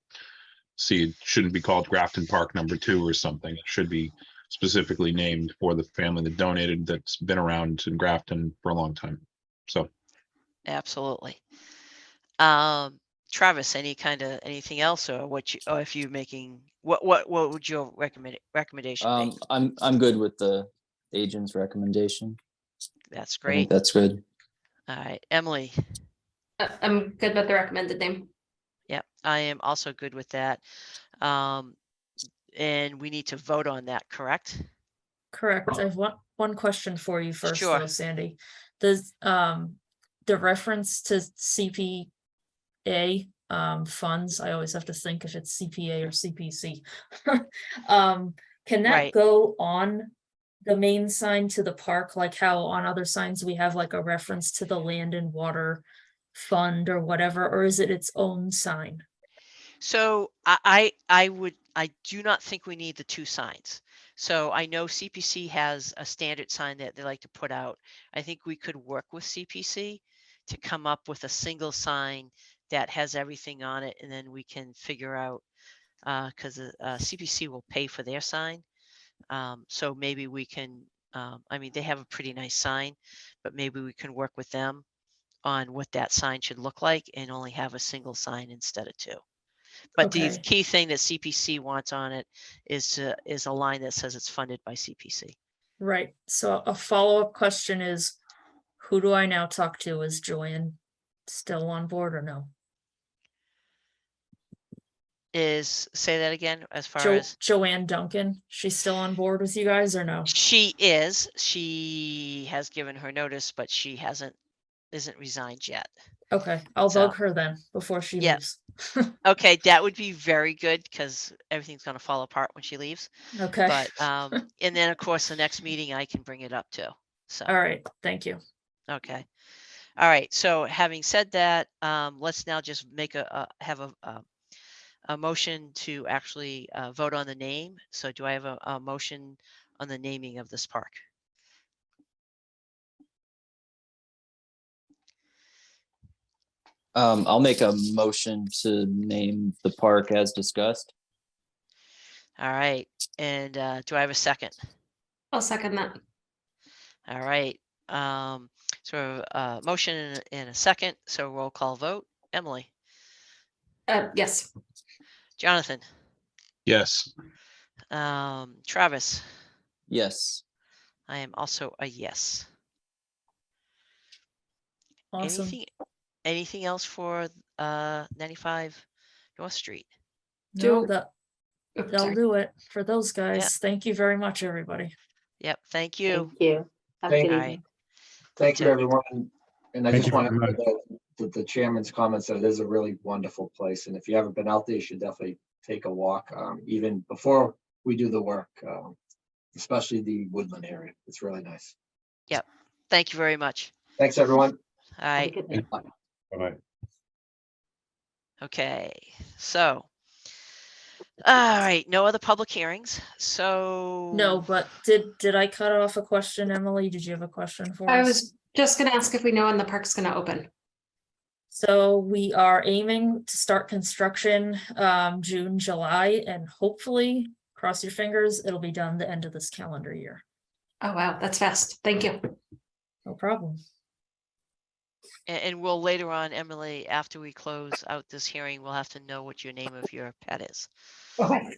see it shouldn't be called Grafton Park #2 or something. It should be specifically named for the family that donated, that's been around in Grafton for a long time. So absolutely. Travis, anything else, or if you're making what would your recommendation be? I'm good with the agent's recommendation. That's I think great. that's good. All right, Emily. I'm good with the recommended name. Yep, I am also good with that. And we need to vote on that, correct? Correct. I have one question for you first, Sure. though, Sandy. Does the reference to CPA funds, I always have to think if it's CPA or CPC. Can that Right. go on the main sign to the park, like how on other signs we have like a reference to the land and water fund or whatever, or is it its own sign? So I do not think we need the two signs. So I know CPC has a standard sign that they like to put out. I think we could work with CPC to come up with a single sign that has everything on it, and then we can figure out, because CPC will pay for their sign. So maybe we can, I mean, they have a pretty nice sign, but maybe we can work with them on what that sign should look like and only have a single sign instead of two. But the Okay. key thing that CPC wants on it is a line that says it's funded by CPC. Right. So a follow-up question is, who do I now talk to? Is Joanne still on board or no? Say that again, as far as Joanne Duncan, she's still on board with you guys or no? she has given her notice, but she isn't resigned yet. Okay, I'll So- bug her then before she Yeah. leaves. Okay, that would be very good because everything's going to fall apart when she leaves. Okay. But and then of course the next meeting I can bring it up too. So All right, thank you. okay. All right. So having said that, let's now just make have a motion to actually vote on the name. So do I have a motion on the naming of this park? I'll make a motion to name the park as discussed. All right. And do I have a second? I'll second that. All right. So motion and a second. So roll call vote. Emily, Yes. Jonathan, Yes. Travis. Yes. I am also a yes. Awesome. Anything else for 95 North Street? No, Oops, that'll sorry. do it for those guys. Thank you very much, everybody. Yep. Thank you. Thank you. Have a Thank good you. evening. Thank you, too. everyone. And I Thank just you want very to the chairman's comments that it is a really wonderful place. And if you haven't been out there, you should definitely take a walk, even before we do the work, especially the woodland area. It's really nice. Thank you very much. Thanks, everyone. All Have a right. good night. Bye-bye. Okay. So, all right. No other public hearings. So No, but did I cut off a question, Emily? Did you have a question for I us? was just gonna ask if we know when the park's gonna open. So we are aiming to start construction June, July, and hopefully, cross your fingers, it'll be done the end of this calendar year. Oh, wow, that's fast. Thank you. No problem. And we'll later on, Emily, after we close out this hearing, we'll have to know what your name of your pet is. Okay.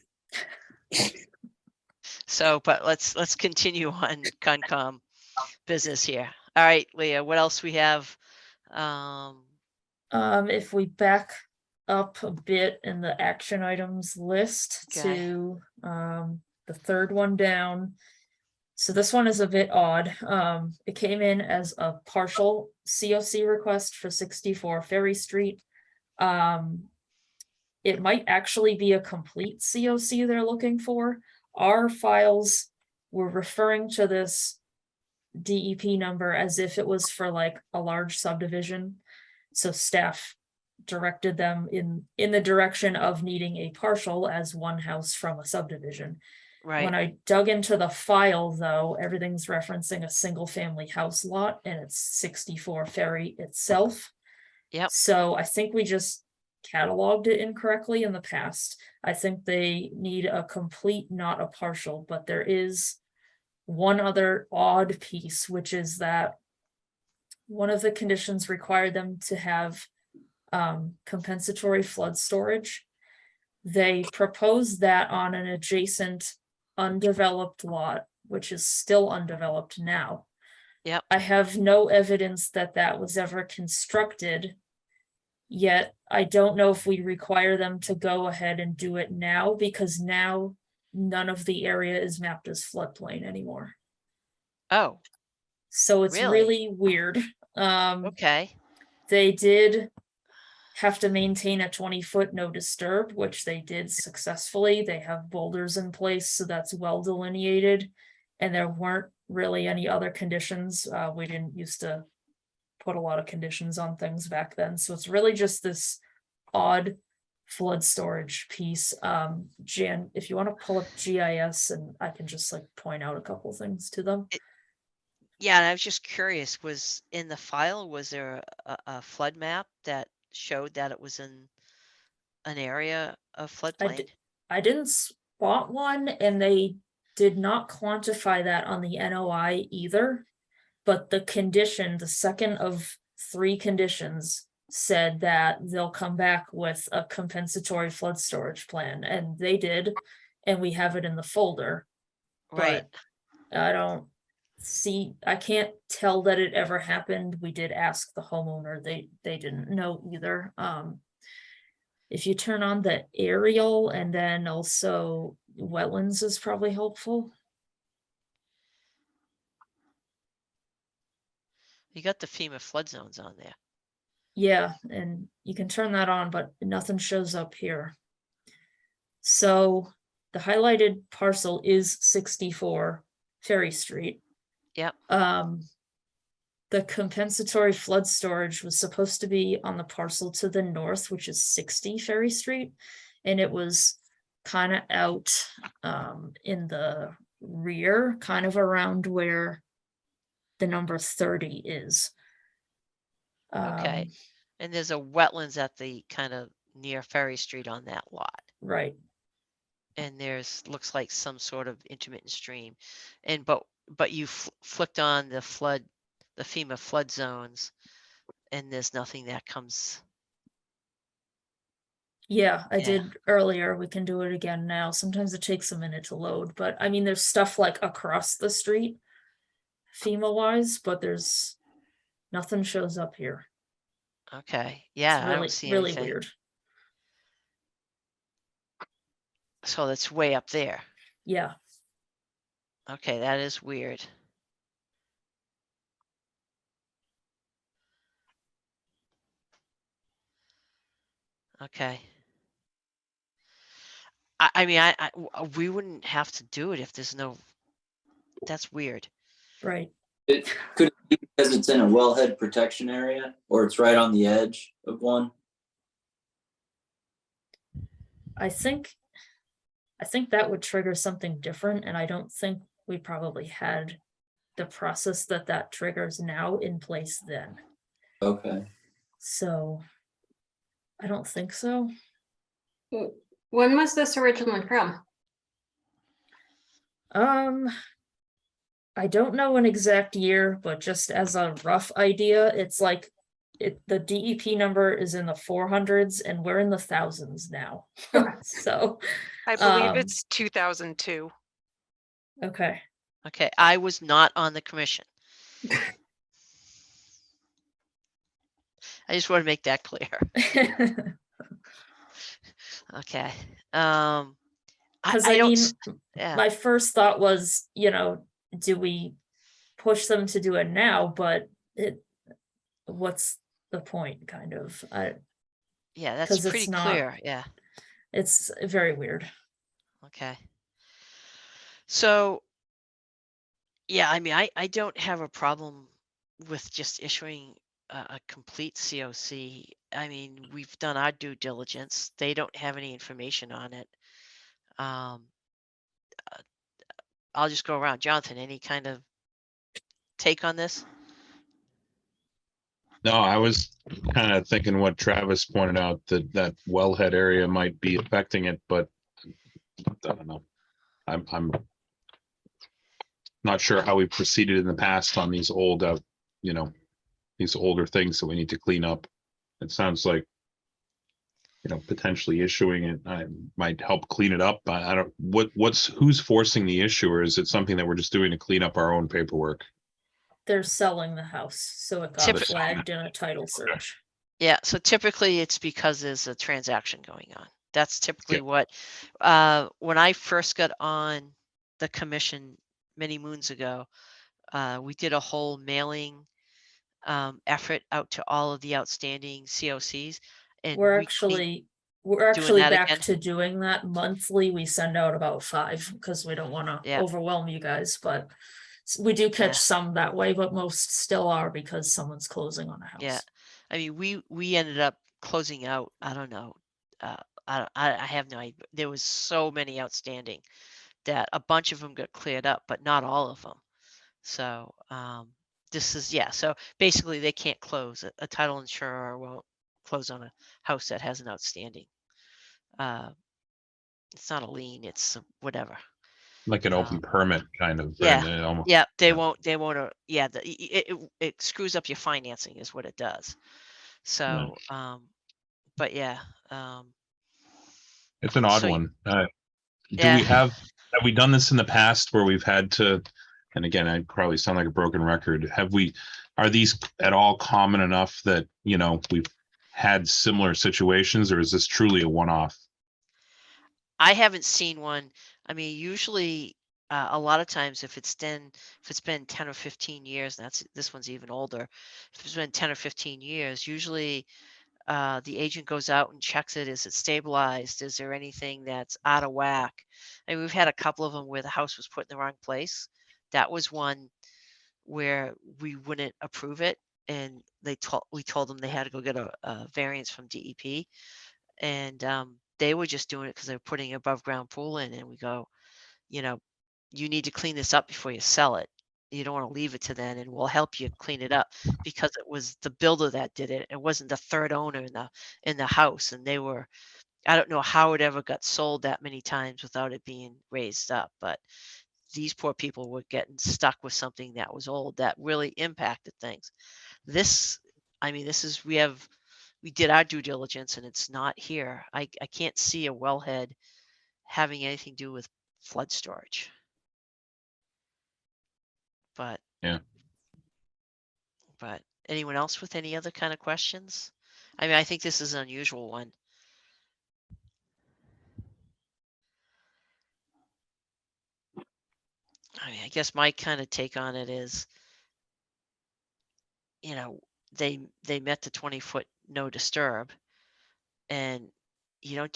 So, but let's continue on Concom business here. All right, Leah, what else we have? If we back up a bit in the action items list Okay. to the third one down. So this one is a bit odd. It came in as a partial COC request for 64 Ferry Street. It might actually be a complete COC they're looking for. Our files were referring to this DEP number as if it was for like a large subdivision. So staff directed them in the direction of needing a partial as one house from a subdivision. Right. When I dug into the file, though, everything's referencing a single family house lot and it's 64 Ferry itself. Yep. So I think we just cataloged it incorrectly in the past. I think they need a complete, not a partial, but there is one other odd piece, which is that one of the conditions required them to have compensatory flood storage. They proposed that on an adjacent undeveloped lot, which is still undeveloped now. Yep. I have no evidence that that was ever constructed. Yet I don't know if we require them to go ahead and do it now, because now none of the area is mapped as floodplain anymore. Oh, So it's Really? really weird. okay. They did have to maintain a 20-foot no disturb, which they did successfully. They have boulders in place, so that's well delineated. And there weren't really any other conditions. We didn't used to put a lot of conditions on things back then. So it's really just this odd flood storage piece. Jan, if you want to pull up GIS, and I can just like point out a couple things to them. Yeah, and I was just curious, was in the file, was there a flood map that showed that it was in an area of floodplain? I didn't spot one, and they did not quantify that on the NOI either. But the condition, the second of 3 conditions, said that they'll come back with a compensatory flood storage plan, and they did, and we have it in the folder. Right. But I don't see, I can't tell that it ever happened. We did ask the homeowner, they didn't know either. If you turn on the aerial, and then also wetlands is probably helpful. You got the FEMA flood zones on there. Yeah, and you can turn that on, but nothing shows up here. So the highlighted parcel is 64 Ferry Street. Yep. The compensatory flood storage was supposed to be on the parcel to the north, which is 60 Ferry Street, and it was kind of out in the rear, kind of around where the number 30 is. Okay. And there's a wetlands at the kind of near Ferry Street on that lot. Right. And there's, looks like some sort of intermittent stream. And, but you flicked on the flood, the FEMA flood zones, and there's nothing that comes. Yeah, I Yeah. did earlier. We can do it again now. Sometimes it takes a minute to load, but I mean, there's stuff like across the street, FEMA wise, but there's nothing shows up here. Okay. Yeah, It's I really, don't see really anything. weird. So that's way up there. Yeah. Okay, that is weird. Okay. I mean, we wouldn't have to do it if there's no, that's weird. Right. It could be because it's in a wellhead protection area, or it's right on the edge of one. I think that would trigger something different, and I don't think we probably had the process that triggers now in place then. Okay. So I don't think so. When was this originally from? I don't know an exact year, but just as a rough idea, it's like the DEP number is in the 400s and we're in the thousands now. So I believe it's 2002. okay. Okay, I was not on the commission. I just want to make that clear. Okay. I don't. Yeah. My first thought was, do we push them to do it now? But what's the point, kind of? Yeah, that's 'cause it's pretty not- clear. Yeah. It's very weird. Okay. So, yeah, I mean, I don't have a problem with just issuing a complete COC. I mean, we've done our due diligence. They don't have any information on it. I'll just go around. Jonathan, any kind of take on this? No, I was kind of thinking what Travis pointed out, that wellhead area might be affecting it, but I don't know. I'm not sure how we proceeded in the past on these old, these older things that we need to clean up. It sounds like, potentially issuing it might help clean it up. I don't, who's forcing the issue, or is it something that we're just doing to clean up our own paperwork? They're selling the house, so it got Typical. flagged in a title search. Yeah, so typically it's because there's a transaction going on. That's typically Yep. what, when I first got on the commission many moons ago, we did a whole mailing effort out to all of the outstanding COCs. And We're we clean- actually that back again? to doing that monthly. We send out about 5 because we don't want to Yeah. overwhelm you guys, but we do catch Yeah. some that way, but most still are because someone's closing on a house. Yeah. I mean, we ended up closing out, I don't know. I have no idea. There was so many outstanding that a bunch of them got cleared up, but not all of them. So this is, yeah. So basically they can't close. A title insurer won't close on a house that has an outstanding. It's not a lien, it's whatever. Like an open permit kind of. Yeah. right? It almost- Yeah, they yeah. won't, yeah, it screws up your financing is what it does. So, but yeah, It's an odd so one. Do yeah. we have we done this in the past where we've had to, and again, I probably sound like a broken record. Are these at all common enough that, we've had similar situations, or is this truly a one-off? I haven't seen one. I mean, usually, a lot of times if it's been 10 or 15 years, and this one's even older. If it's been 10 or 15 years, usually the agent goes out and checks it. Is it stabilized? Is there anything that's out of whack? And we've had a couple of them where the house was put in the wrong place. That was one where we wouldn't approve it, and we told them they had to go get a variance from DEP, and they were just doing it because they were putting an above ground pool in, and we go, you need to clean this up before you sell it. You don't want to leave it to then, and we'll help you clean it up, because it was the builder that did it. It wasn't the third owner in the house, and I don't know how it ever got sold that many times without it being raised up, but these poor people were getting stuck with something that was old that really impacted things. I mean, we did our due diligence, and it's not here. I can't see a wellhead having anything to do with flood storage. But Yeah. But anyone else with any other kind of questions? I mean, I think this is an unusual one. I mean, I guess my kind of take on it is, they met the 20-foot no disturb, and you don't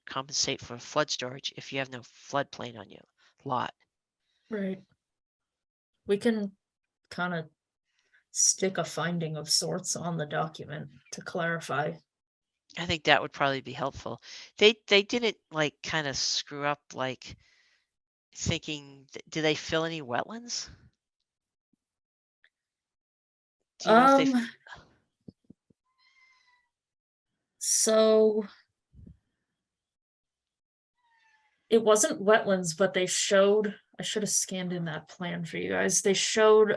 compensate for flood storage if you have no floodplain on your lot. Right. We can kind of stick a finding of sorts on the document to clarify. I think that would probably be helpful. They didn't kind of screw up, thinking, did they fill any wetlands? Do you know if they So it wasn't wetlands, but they showed, I should have scanned in that plan for you guys. They showed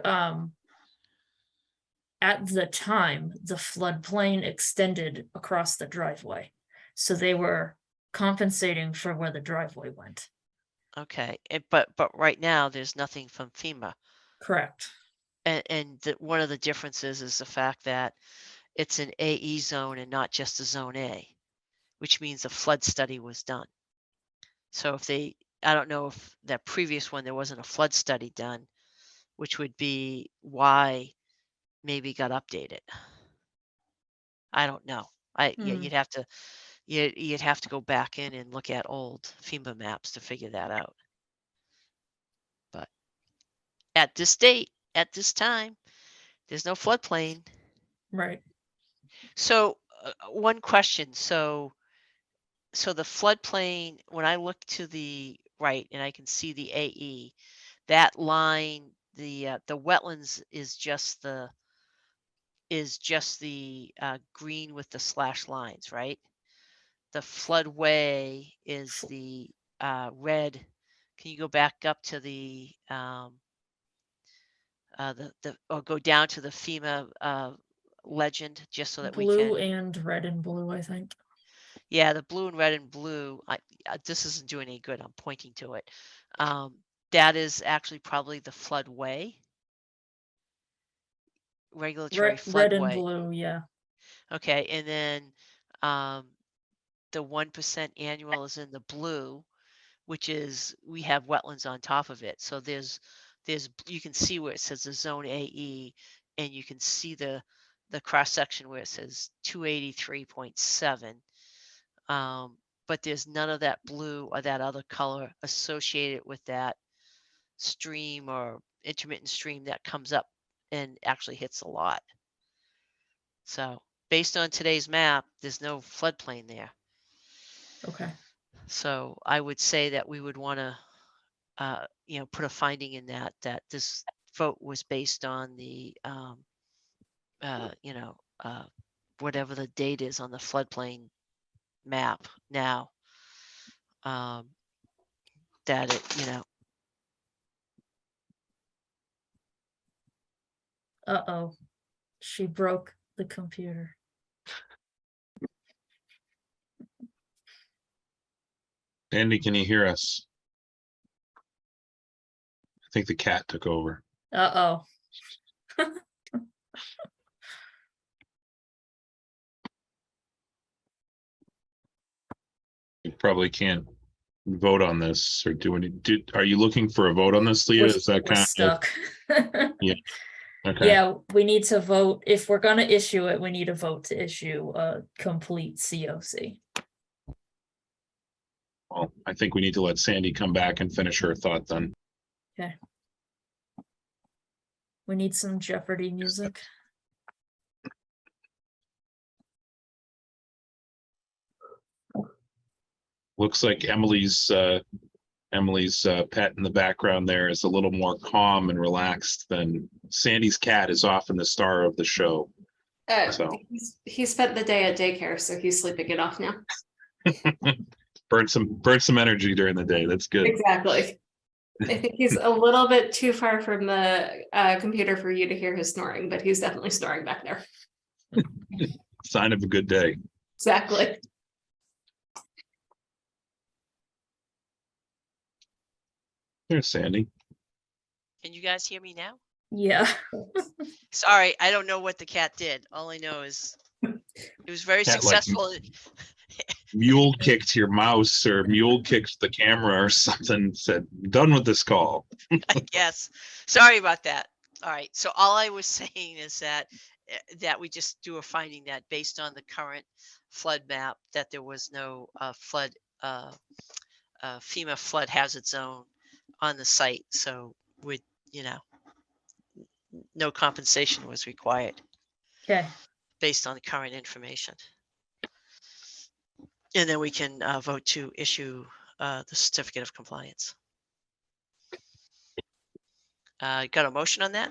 at the time the floodplain extended across the driveway. So they were compensating for where the driveway went. Okay, but right now there's nothing from FEMA. Correct. And one of the differences is the fact that it's an AE zone and not just a zone A, which means a flood study was done. So I don't know if that previous one, there wasn't a flood study done, which would be why maybe got updated. I don't know. Yeah, you'd have to go back in and look at old FEMA maps to figure that out. But at this date, at this time, there's no floodplain. Right. So one question. So the floodplain, when I look to the right and I can see the AE, that line, the wetlands is just the green with the slash lines, right? The floodway is the red. Can you go back up to the or go down to the FEMA legend, just so that we Blue can. and red and blue, I think. Yeah, the blue and red and blue. This isn't doing any good. I'm pointing to it. That is actually probably the floodway. regulatory Red and floodway. blue, yeah. Okay, and then the 1% annual is in the blue, which is we have wetlands on top of it. So there's you can see where it says the zone AE, and you can see the cross section where it says 283.7. But there's none of that blue or that other color associated with that stream or intermittent stream that comes up and actually hits a lot. So based on today's map, there's no floodplain there. Okay. So I would say that we would want to, put a finding in that this vote was based on the, whatever the date is on the floodplain map now. That it, Uh-oh. She broke the computer. Andy, can you hear us? I think the cat took over. Uh-oh. You probably can't vote on this or do any. Are you looking for a vote on this, Leah? Is that We're kind stuck. of? Yeah. Okay. Yeah, we need to vote. If we're gonna issue it, we need a vote to issue a complete COC. Well, I think we need to let Sandy come back and finish her thought then. Okay. We need some Jeopardy music. Looks like Emily's pet in the background there is a little more calm and relaxed than Sandy's cat is often the star of the show. So He spent the day at daycare, so he's sleeping it off now. burn some energy during the day. That's good. Exactly. I think he's a little bit too far from the computer for you to hear his snoring, but he's definitely snoring back there. Sign of a good day. Exactly. There's Sandy. can you guys hear me now? Yeah. Sorry, I don't know what the cat did. All I know is it was very Cat, like, successful. Mule kicked your mouse or mule kicked the camera or something, said, done with this call. I guess. Sorry about that. All right. So all I was saying is that we just do a finding that based on the current flood map, that there was no FEMA flood hazard zone on the site. So no compensation was required Okay. based on the current information. And then we can vote to issue the certificate of compliance. Got a motion on that?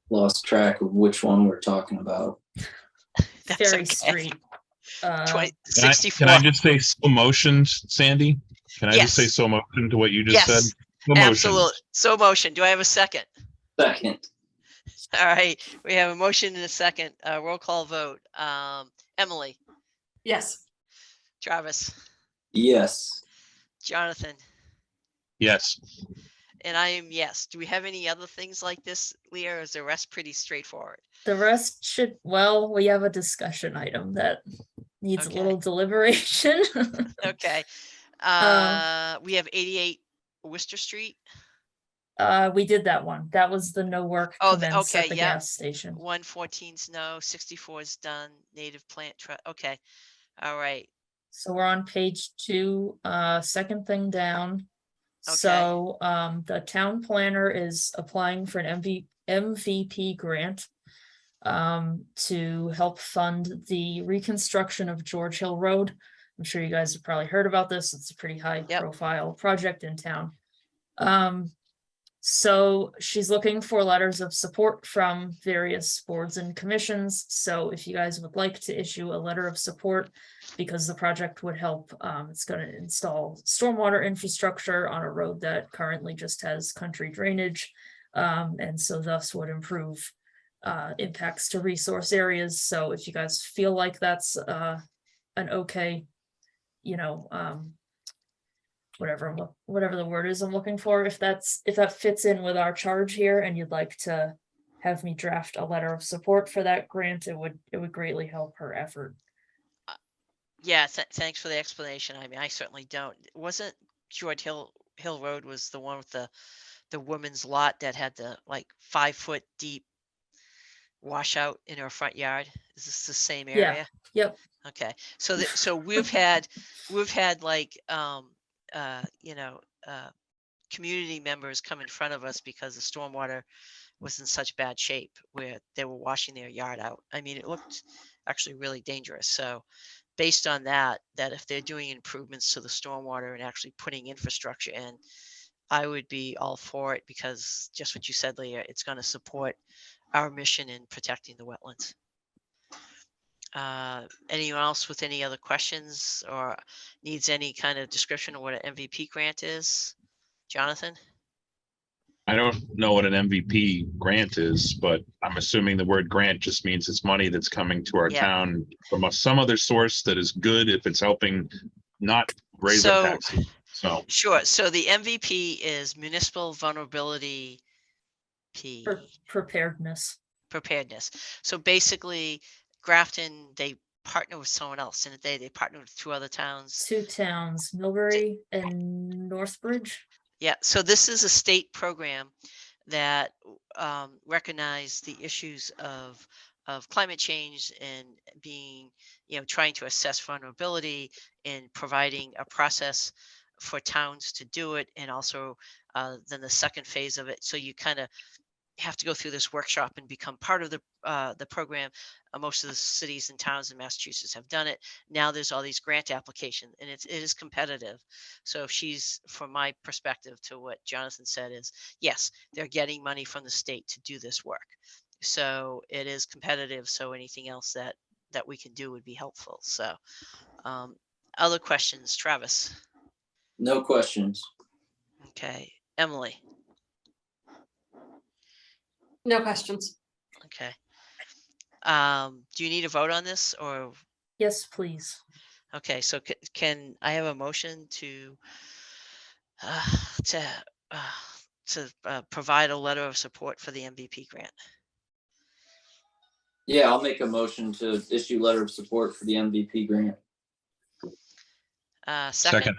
Lost track of which one we're talking about. That's Ferry okay. Street. 64. Can I just say so motioned, Sandy? Can I just say Yes. so motioned to what you just said? Yes, So motioned. absolutely. So motion. Do I have a second? Second. All right. We have a motion and a second. Roll call vote. Emily, Yes. Travis, Yes. Jonathan, Yes. and I am yes. Do we have any other things like this, Leah, or is the rest pretty straightforward? The rest should, well, we have a discussion item that needs Okay. a little deliberation. Okay. We have 88 Worcester Street. We did that one. That was the no work Oh, commenced okay, at the yep. gas station. 114's no, 64 is done. Native plant trust. Okay. All right. So we're on page 2, second thing down. Okay. So the town planner is applying for an MVP grant to help fund the reconstruction of George Hill Road. I'm sure you guys have probably heard about this. It's a pretty high Yep. profile project in town. So she's looking for letters of support from various boards and commissions. So if you guys would like to issue a letter of support, because the project would help, it's going to install stormwater infrastructure on a road that currently just has country drainage. And so thus would improve impacts to resource areas. So if you guys feel like that's an okay, whatever the word is I'm looking for, if that fits in with our charge here and you'd like to have me draft a letter of support for that grant, it would greatly help her effort. Yeah, thanks for the explanation. I mean, I certainly don't. Wasn't George Hill Road was the one with the woman's lot that had the like 5 foot deep washout in her front yard? Is this the same Yeah. area? Yep. Okay. So we've had like community members come in front of us because the stormwater was in such bad shape where they were washing their yard out. I mean, it looked actually really dangerous. So based on that if they're doing improvements to the stormwater and actually putting infrastructure in, I would be all for it, because just what you said, Leah, it's going to support our mission in protecting the wetlands. Anyone else with any other questions or needs any kind of description of what an MVP grant is? Jonathan? I don't know what an MVP grant is, but I'm assuming the word grant just means it's money that's coming to our Yeah. town from some other source that is good if it's helping not raise our taxes. So Sure. So the MVP is Municipal Vulnerability Preparedness. So basically, Grafton, they partner with someone else, and they partnered with 2 other towns. 2 towns, Millbury and Northbridge. Yeah. So this is a state program that recognize the issues of climate change and being, trying to assess vulnerability and providing a process for towns to do it, and also then the second phase of it. So you kind of have to go through this workshop and become part of the program. Most of the cities and towns in Massachusetts have done it. Now there's all these grant applications, and it is competitive. So from my perspective to what Jonathan said is, yes, they're getting money from the state to do this work. So it is competitive. So anything else that we can do would be helpful. So other questions, Travis? No questions. Okay. Emily? No questions. Okay. Do you need a vote on this, or? Yes, please. Okay, so can I have a motion to provide a letter of support for the MVP grant? Yeah, I'll make a motion to issue letter of support for the MVP grant. Second.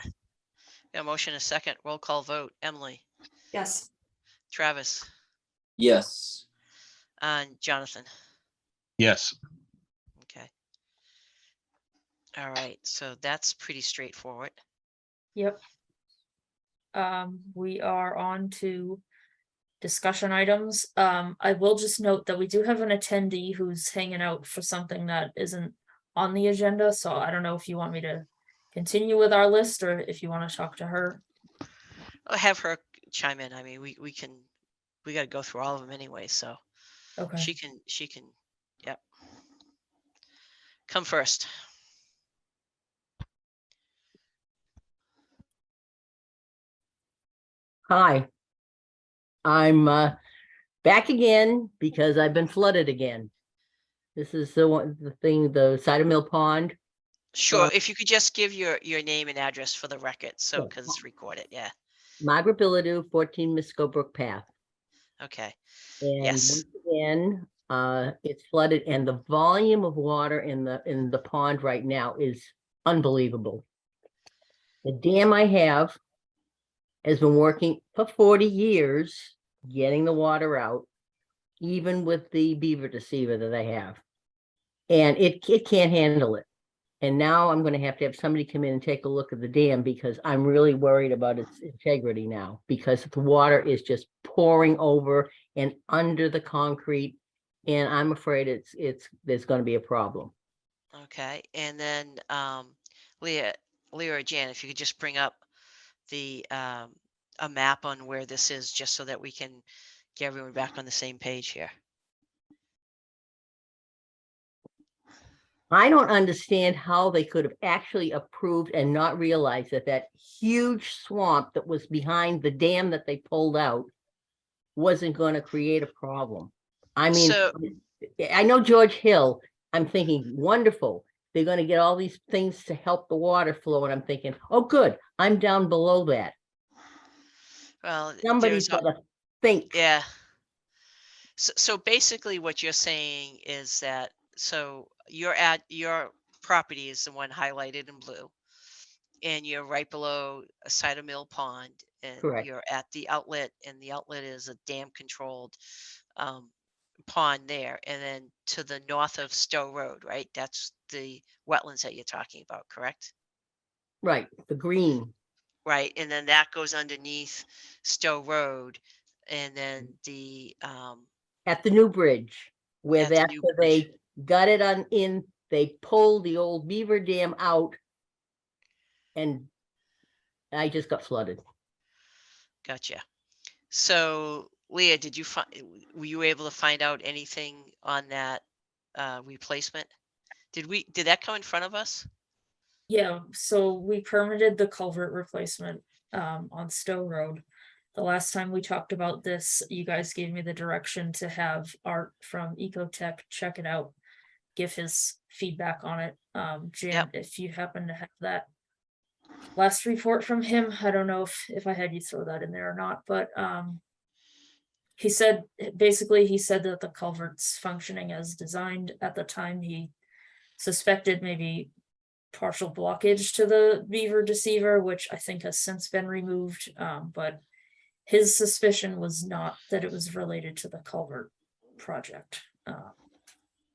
A motion, a second. Roll call vote. Emily? Yes. Travis? Yes. And Jonathan? yes, Okay. All right, so that's pretty straightforward. Yep. We are on to discussion items. I will just note that we do have an attendee who's hanging out for something that isn't on the agenda, so I don't know if you want me to continue with our list or if you want to talk to her. I'll have her chime in. I mean, we got to go through all of them anyway, so Okay. she can, yep. Come first. Hi. I'm back again because I've been flooded again. This is the side of Mill Pond. Sure, if you could just give your name and address for the record, so because it's recorded, yeah. Margaret Bilodeau, 14 Misco Brook Path. Okay. And Yes. once again, it's flooded, and the volume of water in the pond right now is unbelievable. The dam I have has been working for 40 years, getting the water out, even with the beaver deceiver that I have. And it can't handle it. And now I'm going to have somebody come in and take a look at the dam, because I'm really worried about its integrity now, because the water is just pouring over and under the concrete. And I'm afraid there's going to be a problem. Okay, and then Leah or Jan, if you could just bring up the a map on where this is, just so that we can get everyone back on the same page here. I don't understand how they could have actually approved and not realized that huge swamp that was behind the dam that they pulled out wasn't going to create a problem. I mean, So- I know George Hill, I'm thinking, wonderful. they're gonna get all these things to help the water flow, and I'm thinking, oh, good, I'm down below that. Well, Somebody's there's, gotta think. yeah. So basically what you're saying is that, so your property is the one highlighted in blue. And you're right below a cider mill pond, and Correct. you're at the outlet, and the outlet is a dam controlled um, pond there. And then to the north of Stowe Road, right? That's the wetlands that you're talking about, correct? Right, the green. Right. And then that goes underneath Stowe Road. And then At the new bridge, where At the new after they got it on in, they pulled the old beaver dam out. And I just got flooded. Gotcha. So Leah, were you able to find out anything on that replacement? Did that come in front of us? Yeah, so we permitted the culvert replacement on Stowe Road. The last time we talked about this, you guys gave me the direction to have Art from Ecotech check it out, give his feedback on it. Jan, Yep. if you happen to have that last report from him, I don't know if I had you throw that in there or not, but he said that the culvert's functioning as designed. At the time, he suspected maybe partial blockage to the beaver deceiver, which I think has since been removed. But his suspicion was not that it was related to the culvert project.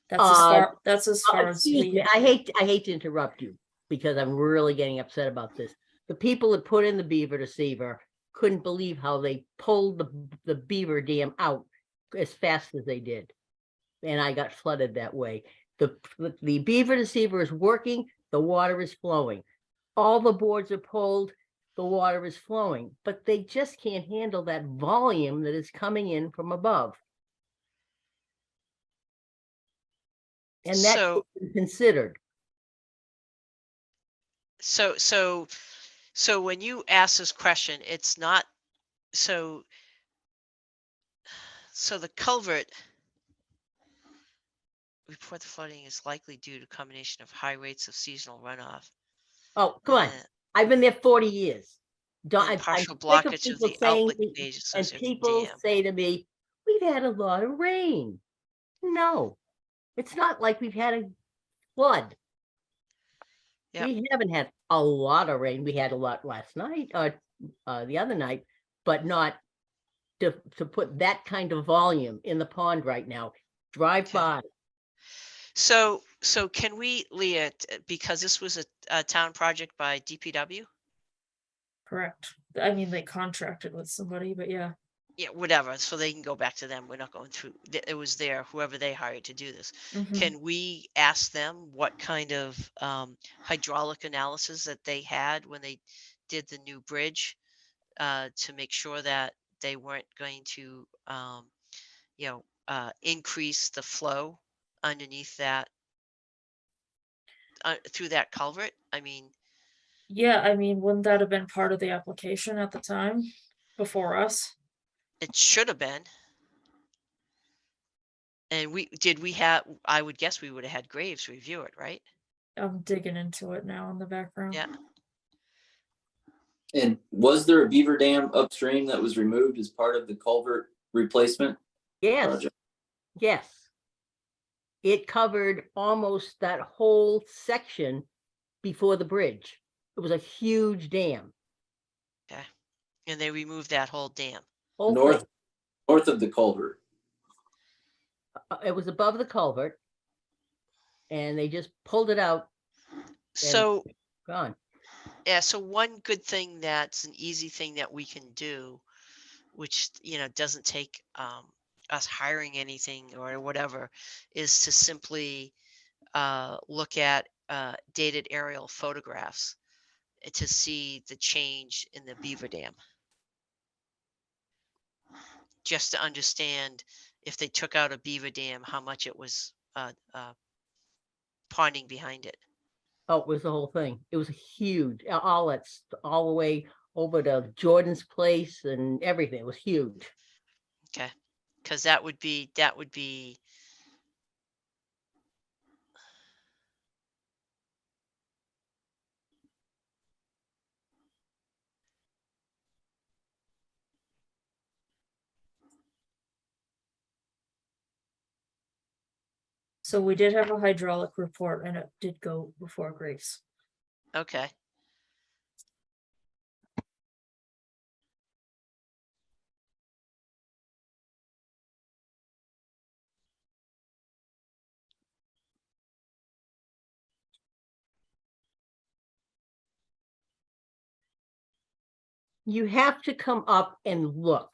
That's as far as Excuse me, I hate to interrupt you because I'm really getting upset about this. The people that put in the beaver deceiver couldn't believe how they pulled the beaver dam out as fast as they did. And I got flooded that way. The beaver deceiver is working, the water is flowing. All the boards are pulled, the water is flowing, but they just can't handle that volume that is coming in from above. And that's considered. So when you ask this question, it's not so the culvert report the flooding is likely due to a combination of high rates of seasonal runoff. Oh, come on. I've been there 40 years. And partial blockage of the outlet gauge and people say to me, we've had a lot of rain. No, it's not like we've had a flood. Yep. We haven't had a lot of rain. We had a lot last night or the other night, but not to put that kind of volume in the pond right now. Drive by. So can we, Leah, because this was a town project by DPW? Correct. I mean, they contracted with somebody, but yeah. Yeah, whatever. So they can go back to them. We're not going through. It was whoever they hired to do this. Can we ask them what kind of hydraulic analysis that they had when they did the new bridge to make sure that they weren't going to, increase the flow underneath that through that culvert? I mean. Yeah, I mean, wouldn't that have been part of the application at the time before us? It should have been. And I would guess we would have had Graves review it, right? I'm digging into it now in the background. Yeah. And was there a beaver dam upstream that was removed as part of the culvert replacement? Yes. Project? Yes. It covered almost that whole section before the bridge. It was a huge dam. Okay. And they removed that whole dam. North of the culvert. It was above the culvert. And they just pulled it out. So gone. Yeah, so one good thing that's an easy thing that we can do, which doesn't take us hiring anything or whatever, is to simply look at dated aerial photographs to see the change in the beaver dam. Just to understand if they took out a beaver dam, how much it was ponding behind it. Oh, it was the whole thing. It was huge. All the way over to Jordan's place and everything. It was huge. Okay, because that would be So we did have a hydraulic report and it did go before Graves. Okay. You have to come up and look.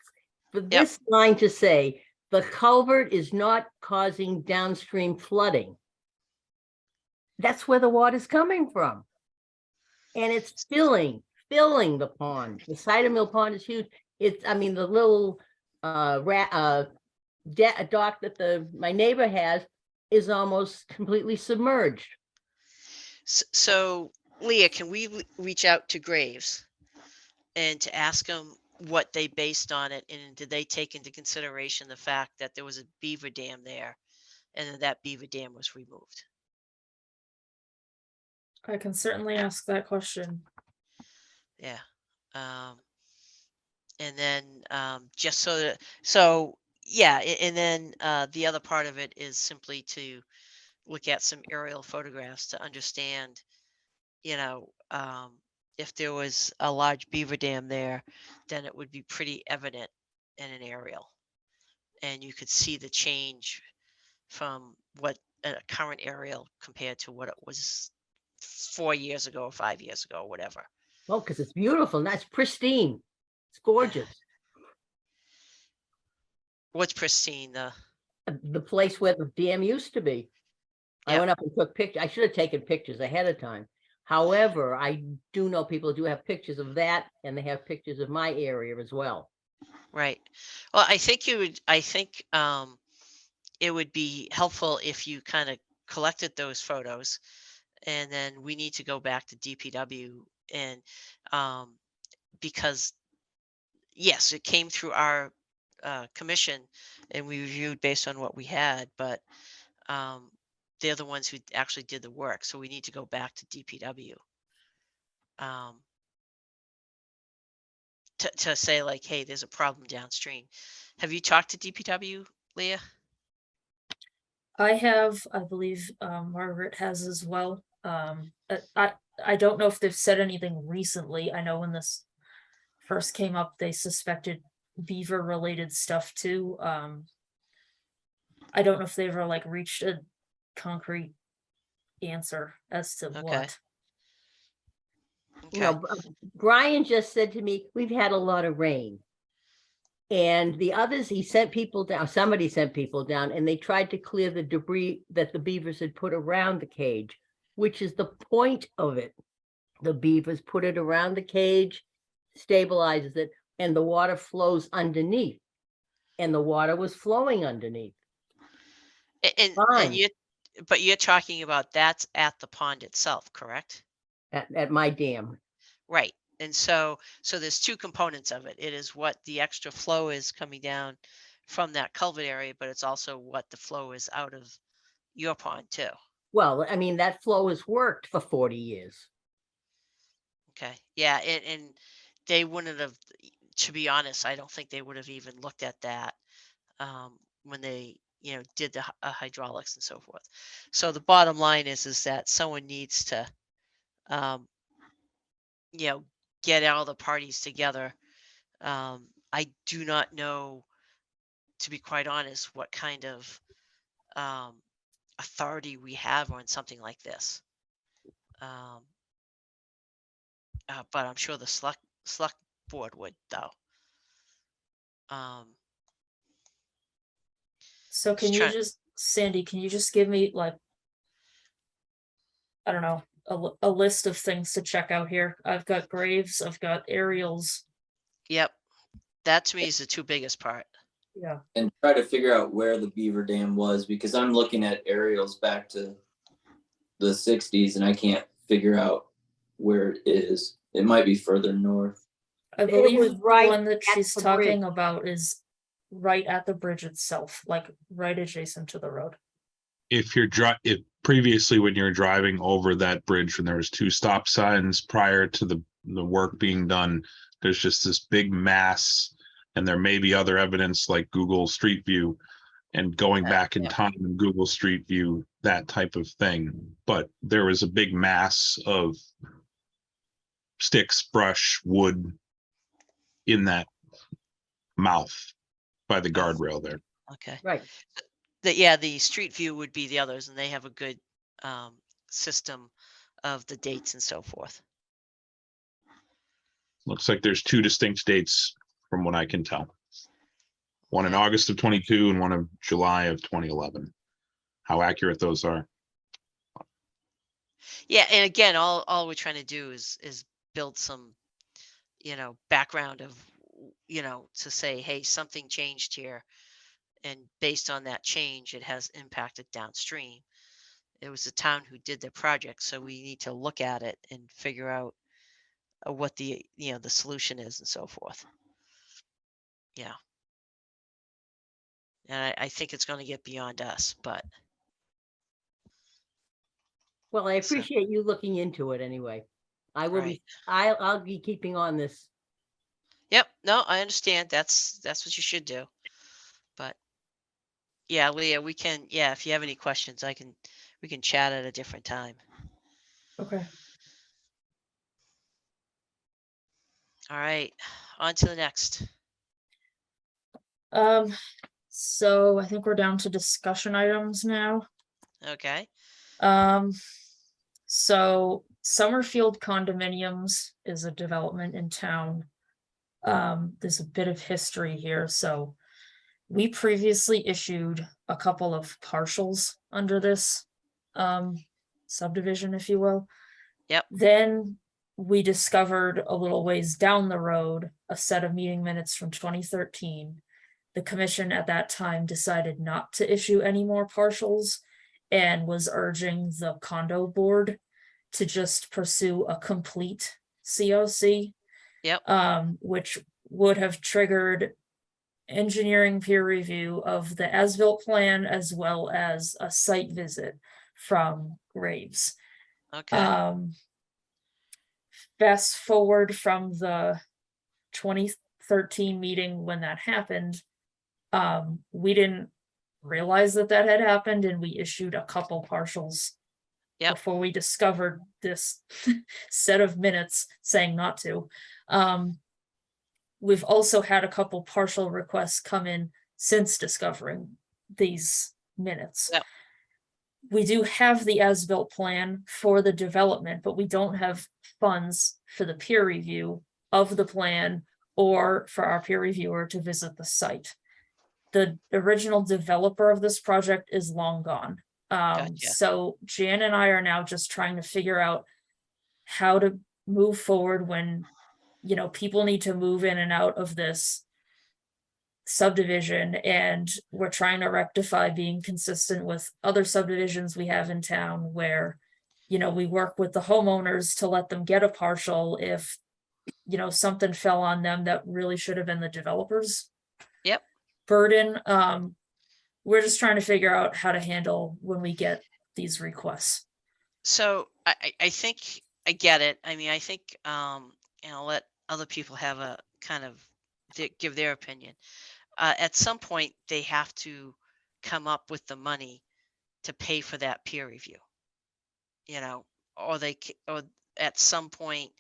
For this line to say, the culvert is not causing downstream flooding. That's where the water's coming from. And it's filling the pond. The Cider Mill Pond is huge. It's, I mean, the little dock that my neighbor has is almost completely submerged. So Leah, can we reach out to Graves and to ask them what they based on it, and did they take into consideration the fact that there was a beaver dam there and that beaver dam was removed? I can certainly ask that question. Yeah. And then just so yeah, and then the other part of it is simply to look at some aerial photographs to understand, if there was a large beaver dam there, then it would be pretty evident in an aerial. And you could see the change from what a current aerial compared to what it was 4 years ago or 5 years ago, or whatever. Oh, because it's beautiful and that's pristine. It's gorgeous. What's pristine? The place where the dam used to be. I went up and took pictures. I should have taken pictures ahead of time. However, I do know people do have pictures of that, and they have pictures of my area as well. Right. Well, I think it would be helpful if you kind of collected those photos, and then we need to go back to DPW and because yes, it came through our commission and we reviewed based on what we had, but they're the ones who actually did the work. So we need to go back to DPW to say like, hey, there's a problem downstream. Have you talked to DPW, Leah? I have, I believe Margaret has as well. I don't know if they've said anything recently. I know when this first came up, they suspected beaver related stuff too. I don't know if they ever like reached a concrete answer as to what. You know, Brian just said to me, we've had a lot of rain. And the others, he sent people down, somebody sent people down, and they tried to clear the debris that the beavers had put around the cage, which is the point of it. The beavers put it around the cage, stabilizes it, and the water flows underneath. And the water was flowing underneath. And you're talking about that's at the pond itself, correct? At my dam. Right. And so there's two components of it. It is what the extra flow is coming down from that culvert area, but it's also what the flow is out of your pond too. Well, I mean, that flow has worked for 40 years. Okay. Yeah. And they wouldn't have, to be honest, I don't think they would have even looked at that when they, did the hydraulics and so forth. So the bottom line is that someone needs to, get all the parties together. I do not know, to be quite honest, what kind of authority we have on something like this. But I'm sure the select board would, though. So can you just, Sandy, can you just give me like, I don't know, a list of things to check out here? I've got graves, I've got aerials. Yep. That to me is the two biggest part. Yeah. And try to figure out where the beaver dam was, because I'm looking at aerials back to the 60s and I can't figure out where it is. It might be further north. I believe the one that she's talking about is right at the bridge itself, like right adjacent to the road. If previously when you're driving over that bridge and there was 2 stop signs prior to the work being done, there's just this big mass, and there may be other evidence like Google Street View and going back in yeah. time in Google Street View, that type of thing. But there was a big mass of sticks, brush, wood in that mouth by the guardrail there. Okay. Right. The Street View would be the others, and they have a good system of the dates and so forth. Looks like there's two distinct dates from what I can tell. One in Okay. August of 22 and one of July of 2011. How accurate those are. Yeah, and again, all we're trying to do is build some, background of, to say, hey, something changed here, and based on that change, it has impacted downstream. It was the town who did the project, so we need to look at it and figure out what the the solution is and so forth. Yeah. And I think it's going to get beyond us, but Well, I So- appreciate you looking into it anyway. I will right. be, I'll be keeping on this. Yep. No, I understand. That's what you should do. But yeah, Leah, we can. Yeah, if you have any questions, we can chat at a different time. Okay. All right. On to the next. So I think we're down to discussion items now. Okay. So Summerfield Condominiums is a development in town. There's a bit of history here, so we previously issued a couple of partials under this subdivision, if you will. Yep. Then we discovered a little ways down the road a set of meeting minutes from 2013. The commission at that time decided not to issue any more partials and was urging the condo board to just pursue a complete COC. Yep. Which would have triggered engineering peer review of the as-built plan as well as a site visit from Graves. Okay. Fast forward from the 2013 meeting when that happened, we didn't realize that had happened, and we issued a couple partials Yep. before we discovered this set of minutes saying not to. We've also had a couple partial requests come in since discovering these minutes. Yep. We do have the as-built plan for the development, but we don't have funds for the peer review of the plan or for our peer reviewer to visit the site. The original developer of this project is long gone. Gotcha. So Jan and I are now just trying to figure out how to move forward when, people need to move in and out of this subdivision, and we're trying to rectify being consistent with other subdivisions we have in town where, we work with the homeowners to let them get a partial if, something fell on them that really should have been the developer's Yep. burden. We're just trying to figure out how to handle when we get these requests. So I think I get it. I mean, I think let other people have a kind of give their opinion. At some point, they have to come up with the money to pay for that peer review. Or or at some point,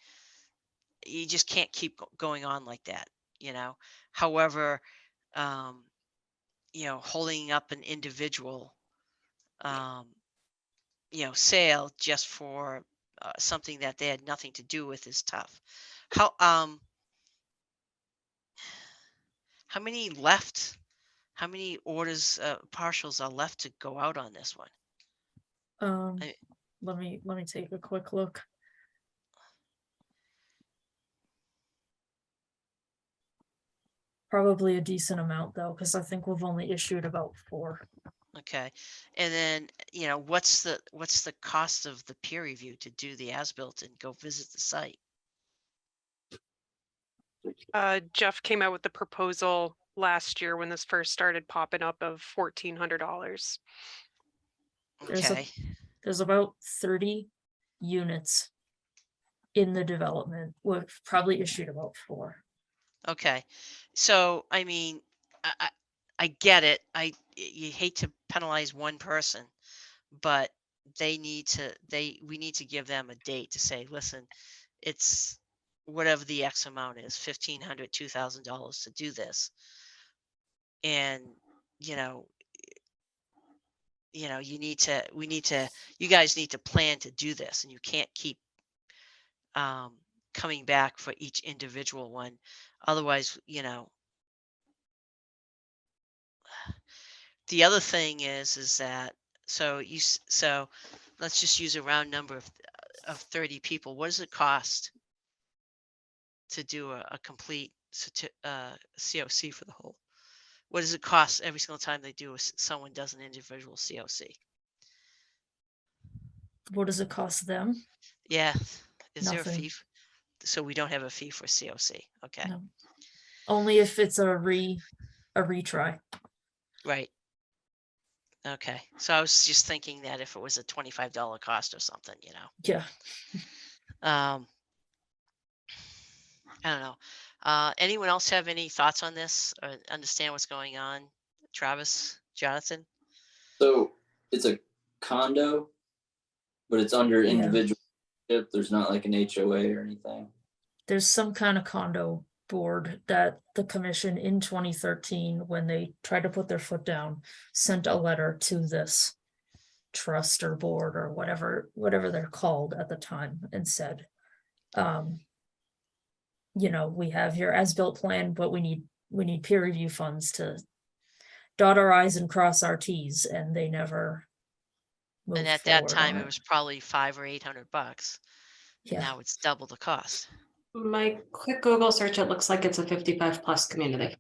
you just can't keep going on like that. However, holding up an individual, sale just for something that they had nothing to do with is tough. How many left? How many orders, partials are left to go out on this one? I- Let me take a quick look. Probably a decent amount though, because I think we've only issued about 4. Okay, and then what's the cost of the peer review to do the as-built and go visit the site? Jeff came out with the proposal last year when this first started popping up of $1,400. Okay, There's about 30 units in the development. We've probably issued about 4. okay. So I mean, I get it. You hate to penalize one person, but we need to give them a date to say, listen, it's whatever the X amount is, $1,500, $2,000 to do this. And, you know, you guys need to plan to do this, and you can't keep coming back for each individual one. Otherwise, the other thing is that, so let's just use a round number of 30 people. What does it cost to do a complete COC for the whole? What does it cost every single time someone does an individual COC? What does it cost them? Yeah. Is there a Nothing. fee? So we don't have a fee for COC. Okay. No. Only if it's a retry. Right. Okay. So I was just thinking that if it was a $25 cost or something, Yeah. I don't know. Anyone else have any thoughts on this or understand what's going on? Travis, Jonathan? So it's a condo, but it's under Yeah. individual. There's not like an HOA or anything. There's some kind of condo board that the commission in 2013, when they tried to put their foot down, sent a letter to this trust or board or whatever they're called at the time, and said, we have your as-built plan, but we need peer review funds to dot our I's and cross our T's, and they never moved And at that forward time, on it was probably $500 or $800. Yeah. Now it's double the cost. My quick Google search, it looks like it's a 55+ community.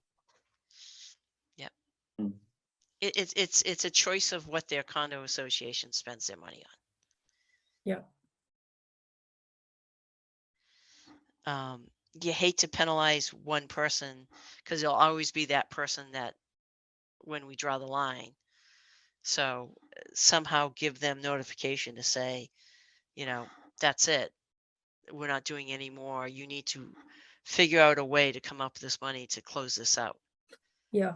It's a choice of what their condo association spends their money on. You hate to penalize one person because there'll always be that person that when we draw the line. So somehow give them notification to say, that's it. We're not doing any more. You need to figure out a way to come up with this money to close this out. Yeah.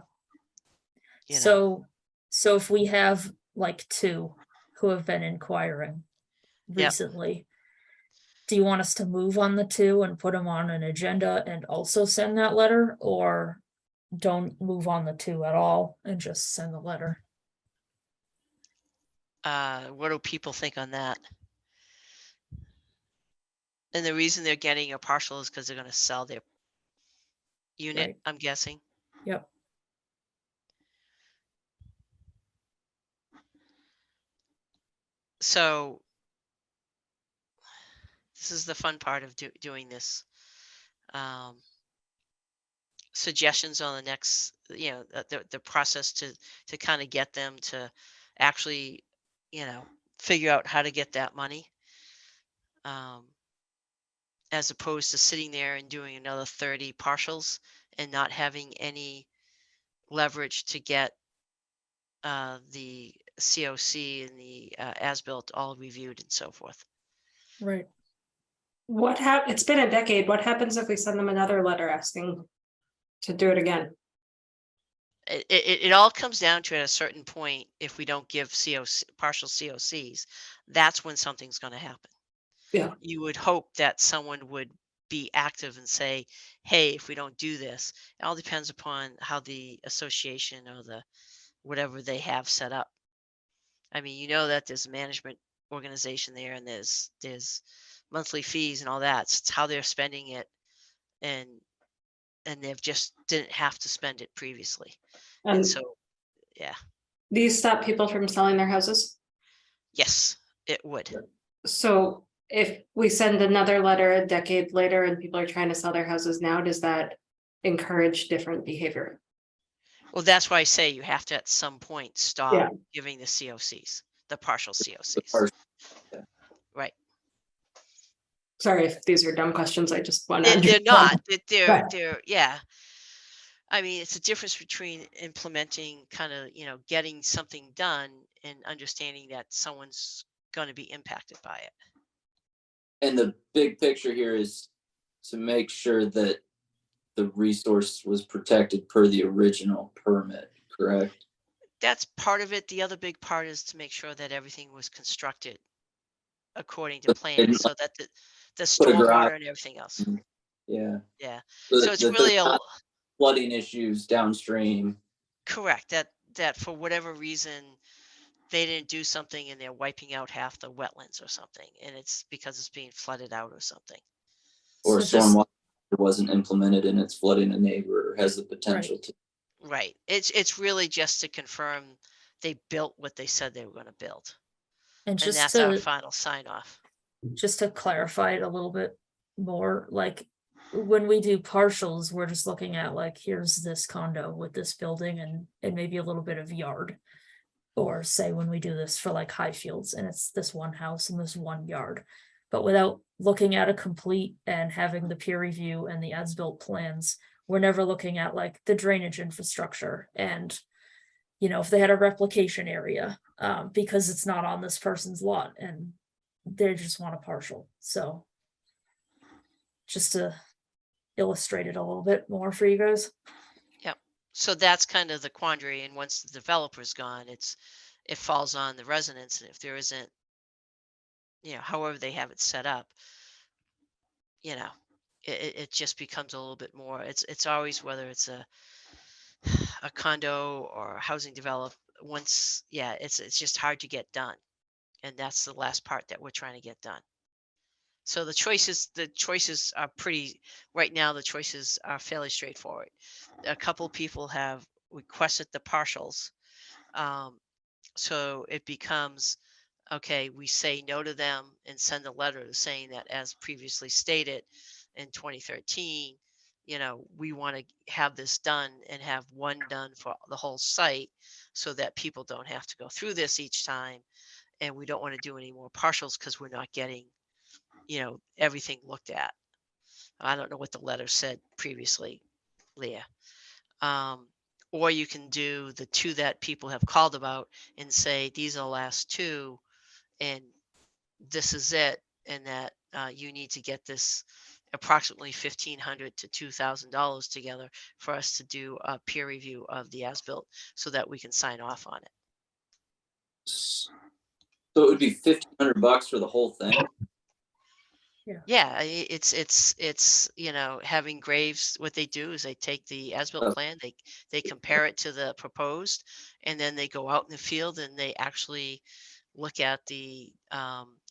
you know. So if we have like 2 who have been inquiring Yep. recently, do you want us to move on the 2 and put them on an agenda and also send that letter, or don't move on the 2 at all and just send the letter? What do people think on that? And the reason they're getting a partial is because they're going to sell their unit, Right. I'm guessing. Yep. So this is the fun part of doing this. Suggestions on the next, the process to kind of get them to actually, figure out how to get that money. As opposed to sitting there and doing another 30 partials and not having any leverage to get the COC and the as-built all reviewed and so forth. Right. It's been a decade. What happens if we send them another letter asking to do it again? It all comes down to, at a certain point, if we don't give partial COCs, that's when something's going to happen. Yeah. You would hope that someone would be active and say, hey, if we don't do this, it all depends upon how the association or the whatever they have set up. I mean, that there's a management organization there, and there's monthly fees and all that. It's how they're spending it, and they've just didn't have to spend it previously. And so, yeah. Do you stop people from selling their houses? Yes, it would. So if we send another letter a decade later and people are trying to sell their houses now, does that encourage different behavior? Well, that's why I say you have to at some point stop Yeah. giving the COCs, the partial COCs. Yeah. Right. Sorry if these are dumb questions. I just want to. They're not. Right. They're yeah. I mean, it's a difference between implementing, kind of, getting something done and understanding that someone's going to be impacted by it. And the big picture here is to make sure that the resource was protected per the original permit, correct? That's part of it. The other big part is to make sure that everything was constructed according to But plan, didn't, so that the put a garage- stormwater and everything else. Yeah. Yeah. So So it's that really there's a not flooding issues downstream. correct that for whatever reason they didn't do something and they're wiping out half the wetlands or something, and it's because it's being flooded out or something. Or So just- stormwater wasn't implemented and it's flooding a neighbor or has the potential to. Right. It's really just to confirm they built what they said they were going to build, And and just that's our to, final sign off. just to clarify it a little bit more, like when we do partials, we're just looking at like, here's this condo with this building and maybe a little bit of yard. Or say when we do this for like Highfields and it's this one house and this one yard. But without looking at a complete and having the peer review and the as-built plans, we're never looking at like the drainage infrastructure and, you know, if they had a replication area, because it's not on this person's lot and they just want a partial. So just to illustrate it a little bit more for you guys. So that's kind of the quandary, and once the developer's gone, it falls on the residents, and if there isn't, you know, however they have it set up, you know, it just becomes a little bit more. It's always whether it's a condo or a housing develop. Once, yeah, it's just hard to get done, and that's the last part that we're trying to get done. So the choices are pretty right now. The choices are fairly straightforward. A couple people have requested the partials, so it becomes okay. We say no to them and send a letter saying that, as previously stated in 2013, you know, we want to have this done and have one done for the whole site, so that people don't have to go through this each time, and we don't want to do any more partials because we're not getting, you know, everything looked at. I don't know what the letter said previously, Leah. Or you can do the two that people have called about and say, these are the last two, and this is it, and that you need to get this approximately $1,500 to $2,000 together for us to do a peer review of the as-built so that we can sign off on it. So it would be $1,500 for the whole thing. Yeah, it's you know, having Graves, what they do is they take the as-built Oh. plan, they compare it to the proposed, and then they go out in the field and they actually look at the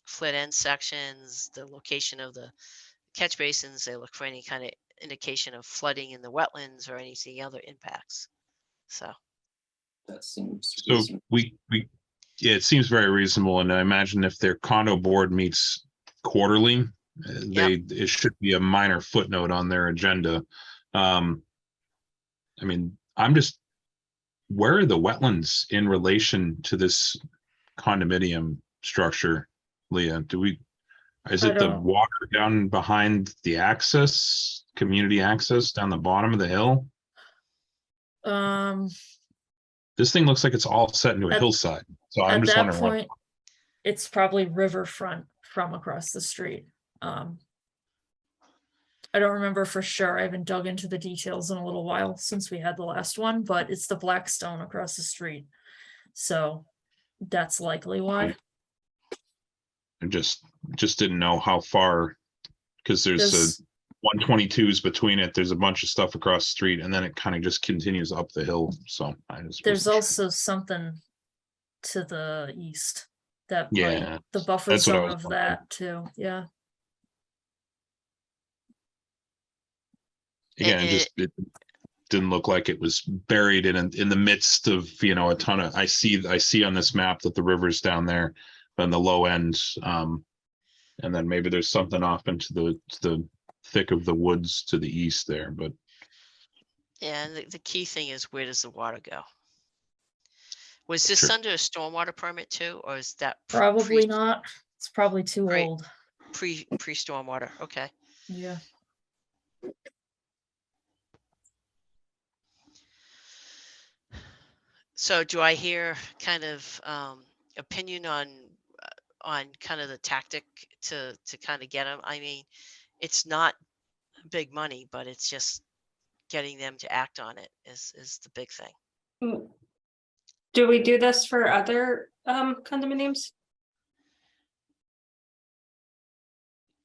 flat end sections, the location of the catch basins. They look for any kind of indication of flooding in the wetlands or anything other impacts. So That seems. So reasonable. yeah, it seems very reasonable. And I imagine if their condo board meets quarterly, it should be a minor footnote on their agenda. I mean, where are the wetlands in relation to this condominium structure, Leah? Is I it the don't- water down behind the community access down the bottom of the hill? This thing looks like it's all set into a At- hillside. So I'm At just that wondering point, it's probably riverfront from across the street. I don't remember for sure. I haven't dug into the details in a little while since we had the last one, but it's the Blackstone across the street. So that's likely why. I just didn't know how far, because there's There's, 122s between it. There's a bunch of stuff across the street, and then it kind of just continues up the hill. So there's wasn't also something to the east that might, Yeah, the buffer that's what I zone was of wondering. that too. Yeah. Again, it didn't look like it was buried in the midst of, you know, a ton of. I see on this map that the river's down there on the low end, and then maybe there's something off into the thick of the woods to the east there. But yeah, and the key thing is, where does the water go? Was this Sure. under a stormwater permit too, or is that Probably not. It's probably too Right. old. pre stormwater? Okay. Yeah. So do I hear kind of opinion on kind of the tactic to kind of get them? I mean, it's not big money, but it's just getting them to act on it is the big thing. Do we do this for other condominiums?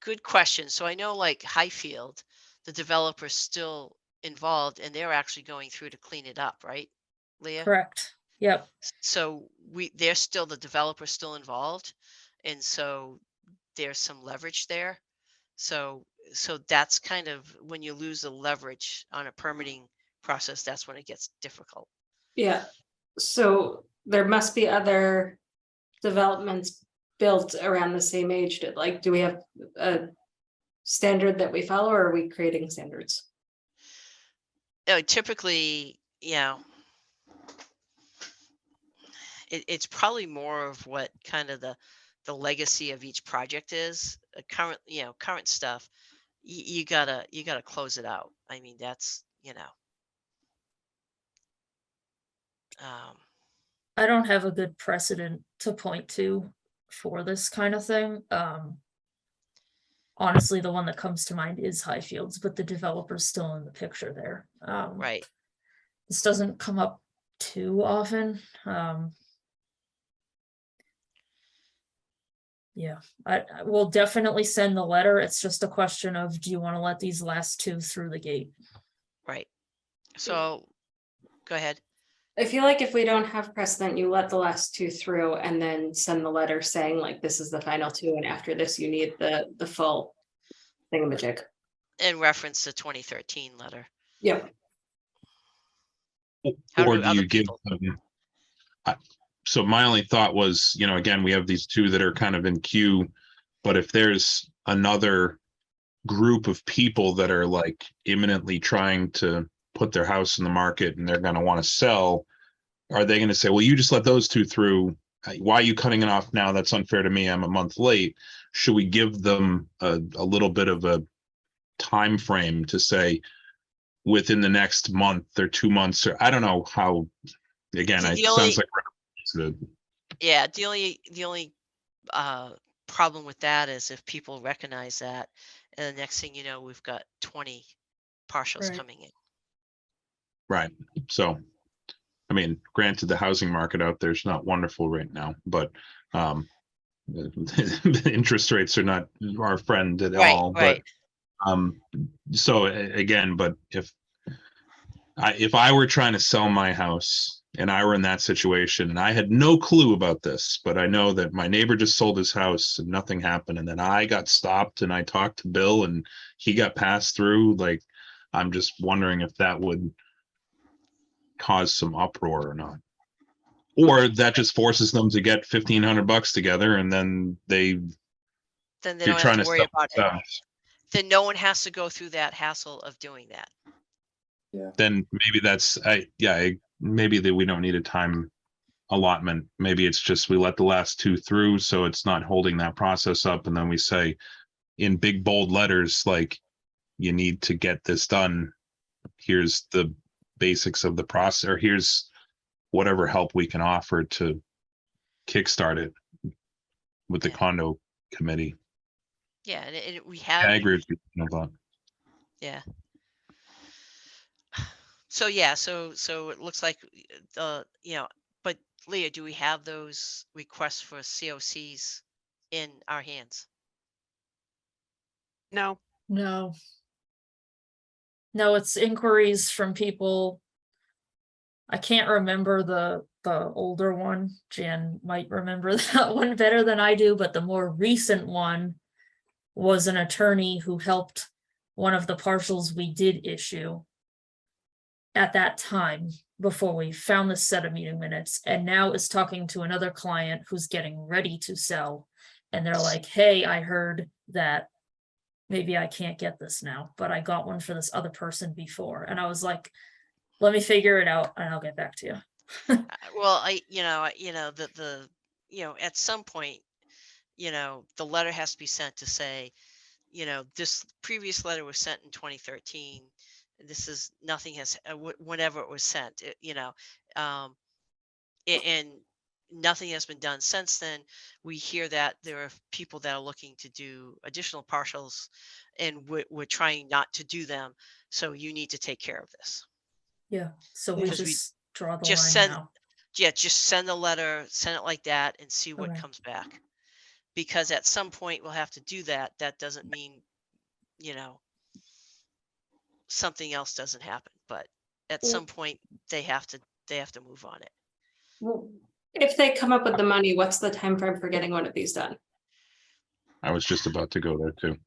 Good question. So I know like Highfield, the developer's still involved and they're actually going through to clean it up, right, Leah? Correct. Yep. So the developer's still involved. And so there's some leverage there. So that's kind of when you lose the leverage on a permitting process, that's when it gets difficult. Yeah, so there must be other developments built around the same age. Do we have a standard that we follow, or are we creating standards? Typically, it's probably more of what kind of the legacy of each project is. Current stuff, you gotta close it out. I mean, that's I don't have a good precedent to point to for this kind of thing. Honestly, the one that comes to mind is Highfields, but the developer's still in the picture there. right. This doesn't come up too often. Yeah, I will definitely send the letter. It's just a question of, do you want to let these last two through the gate? Right. So go ahead. I feel like if we don't have precedent, you let the last two through and then send the letter saying like, this is the final two, and after this, you need the full thingamajig. And reference the 2013 letter. Yep. How Or do do other you give people- them? So my only thought was, again, we have these two that are kind of in queue, but if there's another group of people that are like imminently trying to put their house in the market and they're going to want to sell, are they going to say, well, you just let those two through? Why are you cutting it off now? That's unfair to me. I'm a month late. Should we give them a little bit of a time frame to say within the next month or 2 months, or I don't know how, again, it sounds like yeah, the only problem with that is if people recognize that, and the next thing you know, we've got 20 partials Right. coming in. right. So, I mean, granted, the housing market out there is not wonderful right now, but the interest rates are not our friend at all. Right. But so again, but if I were trying to sell my house and I were in that situation and I had no clue about this, but I know that my neighbor just sold his house and nothing happened, and then I got stopped and I talked to Bill and he got passed through, like, I'm just wondering if that would cause some uproar or not. Or that just forces them to get $1,500 together and then Then they you're don't trying have to to worry sell about it. stuff. Then no one has to go through that hassle of doing that. Then maybe that's maybe that we don't need a time allotment. Maybe it's just we let the last two through so it's not holding that process up, and then we say in big bold letters, like, you need to get this done. Here's the basics of the process, or here's whatever help we can offer to kickstart it with the condo committee. Yeah, and we have. I agree with you about. Yeah. So yeah, so it looks like but Leah, do we have those requests for COCs in our hands? No. No. No, it's inquiries from people. I can't remember the older one. Jan might remember that one better than I do, but the more recent one was an attorney who helped one of the partials we did issue at that time before we found this set of meeting minutes, and now is talking to another client who's getting ready to sell. And they're like, hey, I heard that maybe I can't get this now, but I got one for this other person before. And I was like, let me figure it out and I'll get back to you. Well, at some point, the letter has to be sent to say, this previous letter was sent in 2013. This is nothing has whenever it was sent, and nothing has been done since then. We hear that there are people that are looking to do additional partials, and we're trying not to do them. So you need to take care of this. Yeah, so we Because just draw the just line send now. yeah, just send a letter, send it like that and see what Okay. comes back. Because at some point we'll have to do that. That doesn't mean, you know, something else doesn't happen, but at some point they have to move on it. Well, if they come up with the money, what's the time frame for getting one of these done? I was just about to go there too.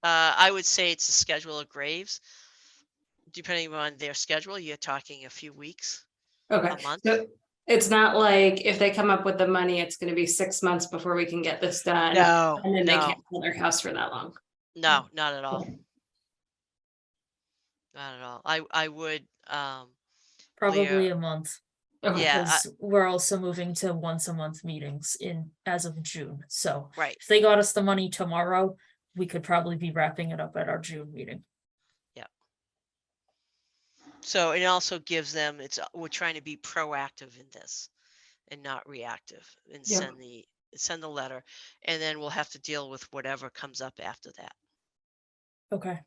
I would say it's a schedule of graves. Depending on their schedule, you're talking a few weeks, Okay, a month. so it's not like if they come up with the money, it's gonna be 6 months before we can get this done. No, And then they no, can't sell their house for that long. no, not at all. Okay. Not at all. I would, Probably Leah, a month. Okay. yeah, Because we're also moving to once a month meetings as of June. So right. if they got us the money tomorrow, we could probably be wrapping it up at our June meeting. So it also gives them, we're trying to be proactive in this and not reactive, and Yeah. send the letter, and then we'll have to deal with whatever comes up after that. Okay.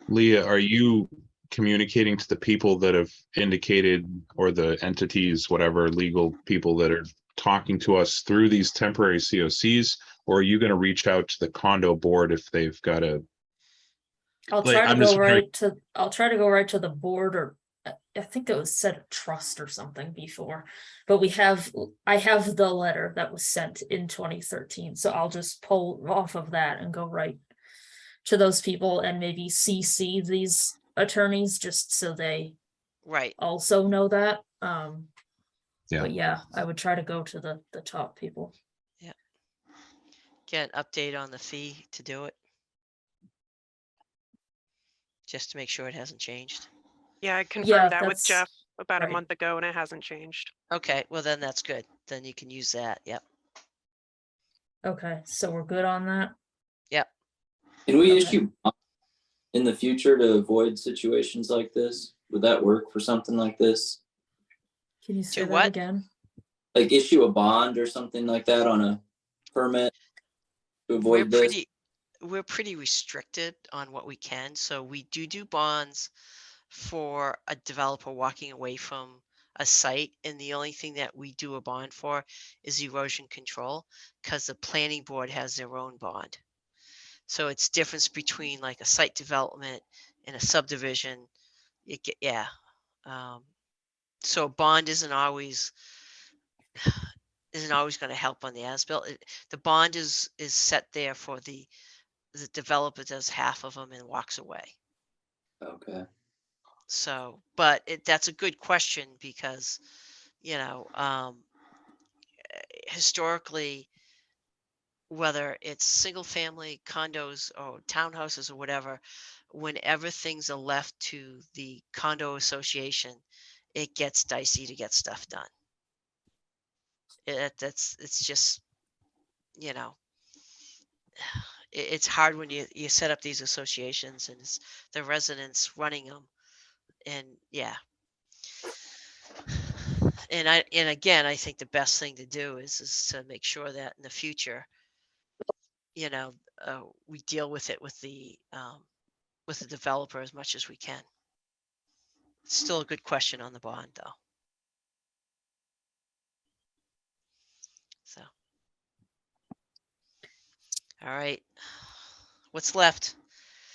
Leah, are you communicating to the people that have indicated, or the entities, whatever legal people that are talking to us through these temporary COCs, or are you going to reach out to the condo board if they've got a? I'll Like, try to I'm go just wondering- right to the board, or I think it was said a trust or something before, but I have the letter that was sent in 2013, so I'll just pull off of that and go right to those people and maybe CC these attorneys just so they Right. also know that. Yeah. But yeah, I would try to go to the top people. Get an update on the fee to do it. Just to make sure it hasn't changed. Yeah, I confirmed Yeah, that with that's Jeff about a right. month ago and it hasn't changed. Okay, well then that's good. Then you can use that. Yep. Okay, so we're good on that. Can we Okay. issue bonds in the future to avoid situations like this? Would that work for something like this? Can you say that what? again? Like issue a bond or something like that on a permit to avoid this? We're pretty restricted on what we can. So we do bonds for a developer walking away from a site. And the only thing that we do a bond for is erosion control, because the planning board has their own bond. So it's difference between like a site development and a subdivision. So a bond isn't always going to help on the as-built. The bond is set there for the developer does half of them and walks away. Okay. So, but that's a good question because, historically, whether it's single family condos or townhouses or whatever, whenever things are left to the condo association, it gets dicey to get stuff done. It's just, it's hard when you set up these associations and it's the residents running them, and yeah. And again, I think the best thing to do is to make sure that in the future, we deal with it with the developer as much as we can. It's still a good question on the bond, though. So, all right, what's left?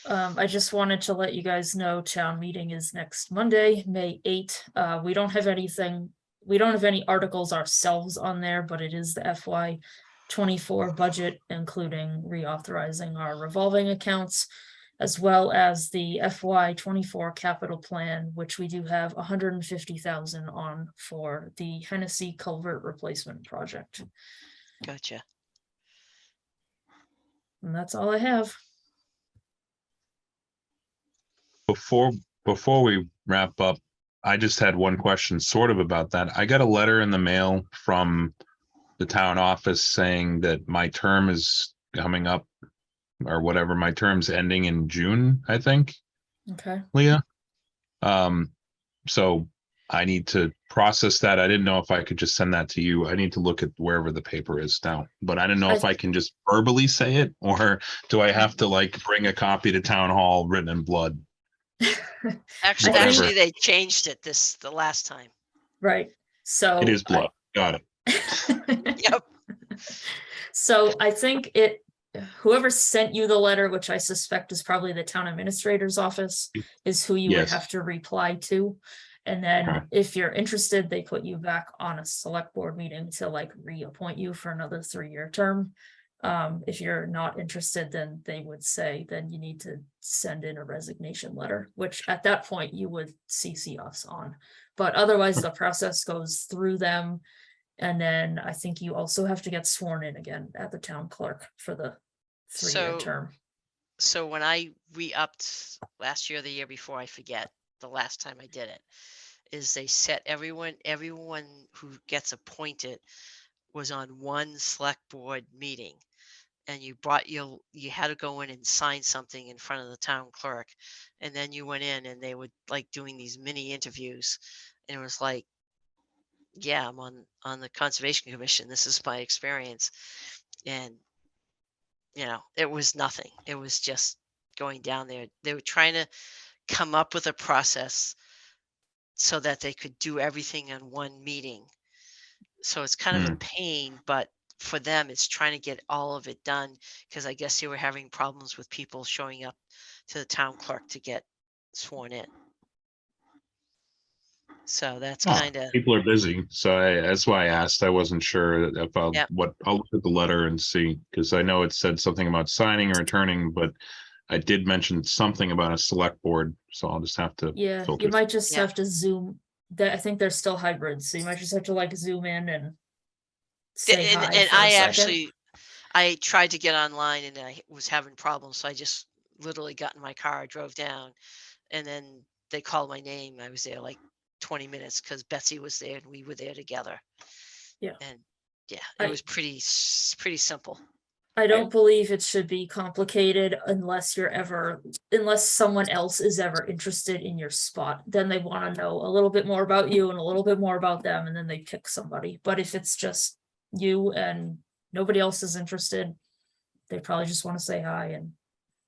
I just wanted to let you guys know town meeting is next Monday, May 8th. We don't have any articles ourselves on there, but it is the FY24 budget, including reauthorizing our revolving accounts, as well as the FY24 capital plan, which we do have 150,000 on for the Hennessy culvert replacement project. Gotcha. And that's all I have. Before we wrap up, I just had one question sort of about that. I got a letter in the mail from the town office saying that my term is coming up, or whatever, my term's ending in June, I think, Okay. Leah. So I need to process that. I didn't know if I could just send that to you. I need to look at wherever the paper is now, but I didn't know if I can just verbally say it, or do I have to like bring a copy to town hall written in blood? Actually, Whatever. they changed it the last time. Right. So It is blood. Got it. Yep. So I think whoever sent you the letter, which I suspect is probably the town administrator's office, is who you would Yes. have to reply to. And then Okay. if you're interested, they put you back on a select board meeting to like reappoint you for another 3-year term. If you're not interested, then they would say, then you need to send in a resignation letter, which at that point you would CC us on. But otherwise, the process goes through them. And then I think you also have to get sworn in again at the town clerk for the 3-year So- term. So when I re-upped last year, or the year before, I forget the last time I did it, is they set everyone who gets appointed was on one select board meeting. And you had to go in and sign something in front of the town clerk. And then you went in and they were like doing these mini interviews. And it was like, yeah, I'm on the Conservation Commission. This is my experience. And, it was nothing. It was just going down there. They were trying to come up with a process so that they could do everything in one meeting. So it's kind of a pain, but for them, it's trying to get all of it done because I guess they were having problems with people showing up to the town clerk to get sworn in. So that's Oh, kind of, People are busy, so that's why I asked. I wasn't sure if I'll Yep. I'll look at the letter and see, because I know it said something about signing or returning, but I did mention something about a select board, so I'll just have to Yeah, you filter. might just Yeah. have to zoom. I think they're still hybrids, so you might just have to like zoom in and say and, hi and for a I second. actually, I tried to get online and I was having problems. So I just literally got in my car, drove down, and then they called my name. I was there like 20 minutes because Betsy was there and we were there together. Yeah. And yeah, it was pretty simple. I don't believe it should be complicated unless someone else is ever interested in your spot. Then they want to know a little bit more about you and a little bit more about them, and then they pick somebody. But if it's just you and nobody else is interested, they probably just want to say hi and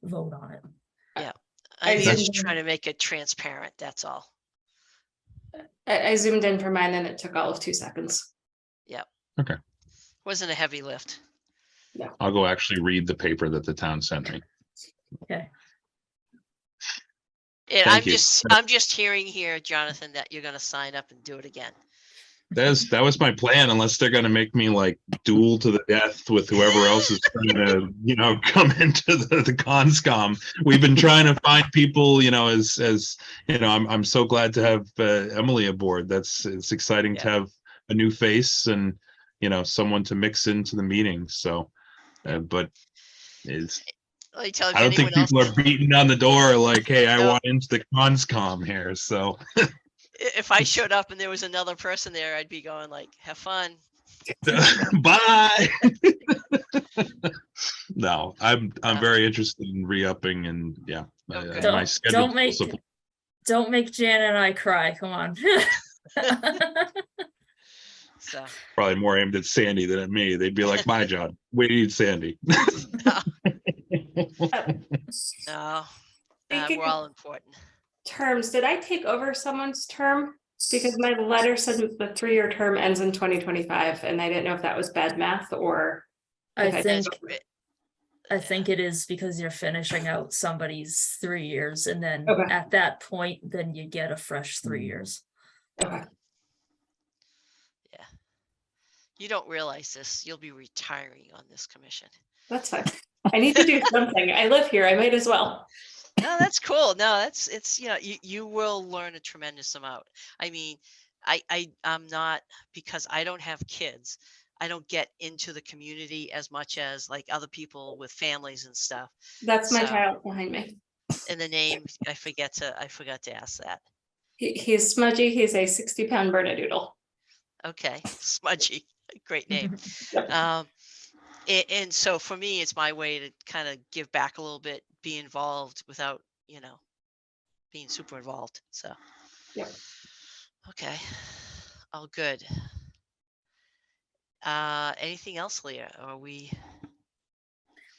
vote on it. I'm zoomed just in. trying to make it transparent. That's all. I zoomed in for mine and it took all of 2 seconds. Wasn't a heavy lift. I'll go actually read the paper that the town sent me. Okay. And Thank you. I'm just hearing here, Jonathan, that you're gonna sign up and do it again. That was my plan, unless they're gonna make me like duel to the death with whoever else is trying to, come into the conscom. We've been trying to find people, as I'm so glad to have Emily aboard. It's exciting to have a new face and someone to mix into the meeting. So, but it's. Let me tell you, I don't think people are beating down the door like, hey, I No. want into the conscom here. So if I showed up and there was another person there, I'd be going like, have fun. bye. No, I'm Yeah. very interested in re-upping and Okay. my schedule. Don't make Jan and I cry. Come on. So Probably more aimed at Sandy than at me. They'd be like, my job. We need Sandy. no, Speaking we're of all important. terms, did I take over someone's term? Because my letter said the 3-year term ends in 2025, and I didn't know if that was bad math or. I if think It- I think it is because you're finishing out somebody's 3 years, and then Okay. at that point, then you get a fresh 3 years. Okay. You don't realize this. You'll be retiring on this commission. That's fine. I need to do something. I live here. I might as well. No, that's cool. No, it's you will learn a tremendous amount. I mean, I'm not, because I don't have kids. I don't get into the community as much as like other people with families and stuff. That's my So- child behind me. And the name, I forgot to ask that. He's smudgy. He's a 60-pound Bernedoodle. Okay, Smudgy, great name. Yep. And so for me, it's my way to kind of give back a little bit, be involved without, being super involved. So, Yep. okay, all good. Anything else, Leah? Are we?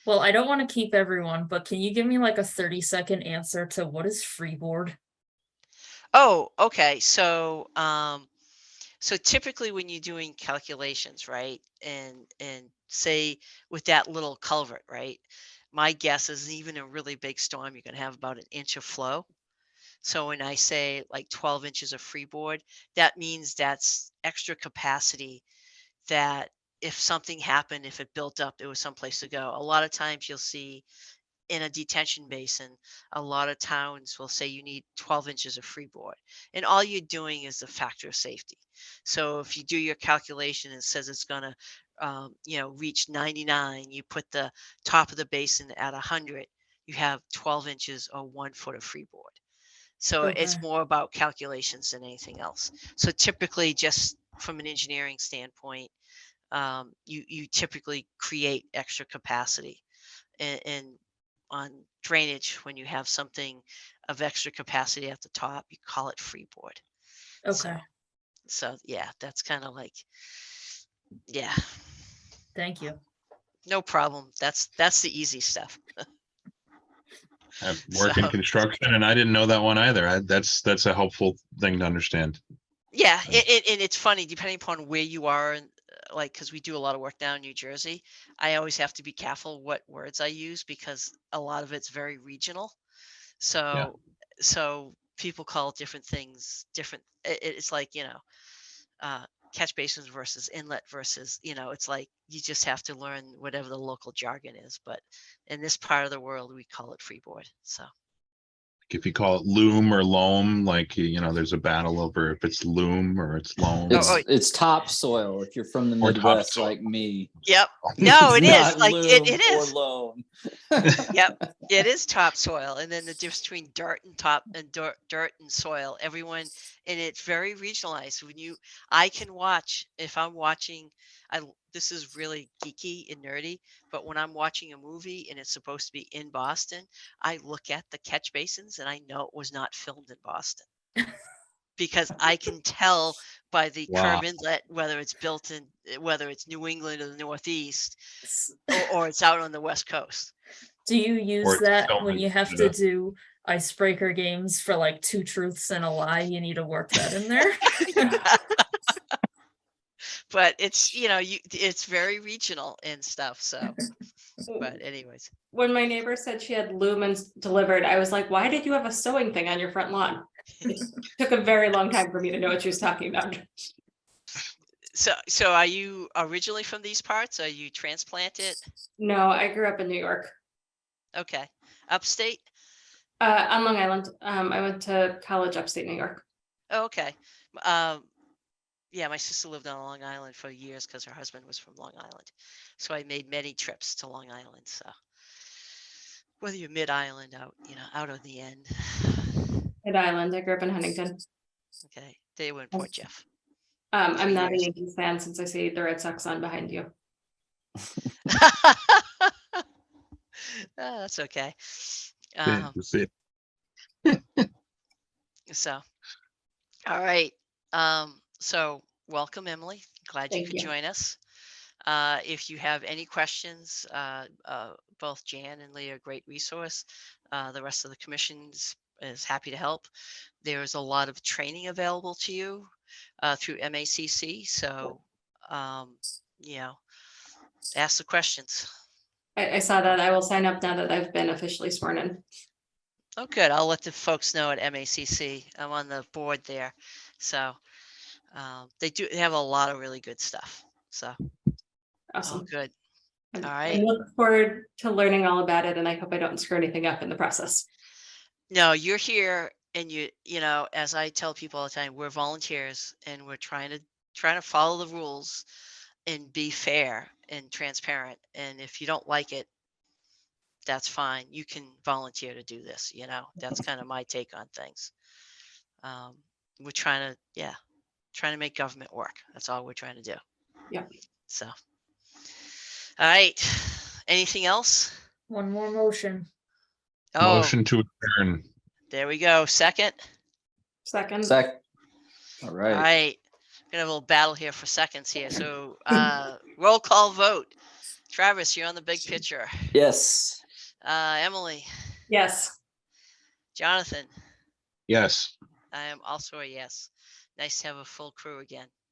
Well, I don't want to keep everyone, but can you give me like a 30-second answer to what is freeboard? Oh, okay. So, So typically when you're doing calculations, right? And say with that little culvert, right? My guess is even a really big storm, you're gonna have about an inch of flow. So when I say like 12 inches of freeboard, that means that's extra capacity that if something happened, if it built up, there was someplace to go. A lot of times you'll see in a detention basin, a lot of towns will say you need 12 inches of freeboard. And all you're doing is the factor of safety. So if you do your calculation and it says it's going to, reach 99, you put the top of the basin at 100, you have 12 inches or 1 foot of freeboard. So it's Okay. more about calculations than anything else. So typically, just from an engineering standpoint, you typically create extra capacity. And on drainage, when you have something of extra capacity at the top, you call it freeboard. Okay, So yeah, that's kind of like, yeah, thank you. no problem. That's the easy stuff. I work in So- construction and I didn't know that one either. That's a helpful thing to understand. Yeah, and it's funny depending upon where you are, and like because we do a lot of work down in New Jersey. I always have to be careful what words I use because a lot of it's very regional. So people call different things different. It's like catch basins versus inlet versus it's like you just have to learn whatever the local jargon is. But in this part of the world, we call it freeboard. So. If you call it loam or loam, like, there's a battle over if it's loam or it's loam. It's topsoil if you're from the Or Midwest topsoil. like me. Yep. No, it It's is not like it loam is. or loam. Yep, it is topsoil, and then the difference between dirt and dirt and soil. Everyone, and it's very regionalized. I can watch if I'm watching. This is really geeky and nerdy, but when I'm watching a movie and it's supposed to be in Boston, I look at the catch basins and I know it was not filmed in Boston because I can tell by the Wow. curb inlet whether it's built in, whether it's New England or the Northeast, S- or it's out on the West Coast. Do you Or use it's that filmed when in you have to Canada. do icebreaker games for like 2 truths and a lie? You need to work that in there. But it's it's very regional and stuff. So, but anyways, When my neighbor said she had lumens delivered, I was like, why did you have a sewing thing on your front lawn? It took a very long time for me to know what she was talking about. so are you originally from these parts? Are you transplanted? No, I grew up in New York, Okay, upstate. on Long Island. I went to college upstate New York. Oh, okay. Yeah, my sister lived on Long Island for years because her husband was from Long Island. So I made many trips to Long Island. So whether you're mid-island out on the end. Mid Island. I grew up in Huntington. Okay, they were in Port Jeff. I'm not a years. Yankees fan since I see the Red Sox on behind you. That's okay. That's it. So, all right. So welcome, Emily. Glad you Thank could you. join us. If you have any questions, both Jan and Lee are a great resource. The rest of the commission is happy to help. There's a lot of training available to you through MACC. So, ask the questions. I saw that. I will sign up now that I've been officially sworn in. Oh, good. I'll let the folks know at MACC. I'm on the board there. So they have a lot of really good stuff. So, Awesome. oh, good. I All right. look forward to learning all about it, and I hope I don't screw anything up in the process. No, you're here, and as I tell people all the time, we're volunteers, and we're trying to follow the rules and be fair and transparent. And if you don't like it, that's fine. You can volunteer to do this. That's kind of my take on things. We're trying to make government work. That's all we're trying to do. Yeah. So, all right. Anything else? One more motion. Oh, Motion to adjourn. there we go. Second. Second. All All right. right. We're gonna have a little battle here for seconds here. So roll call vote. Travis, you're on the big picture. Yes. Emily, Yes. Jonathan, Yes. I am also a yes. Nice to have a full crew again.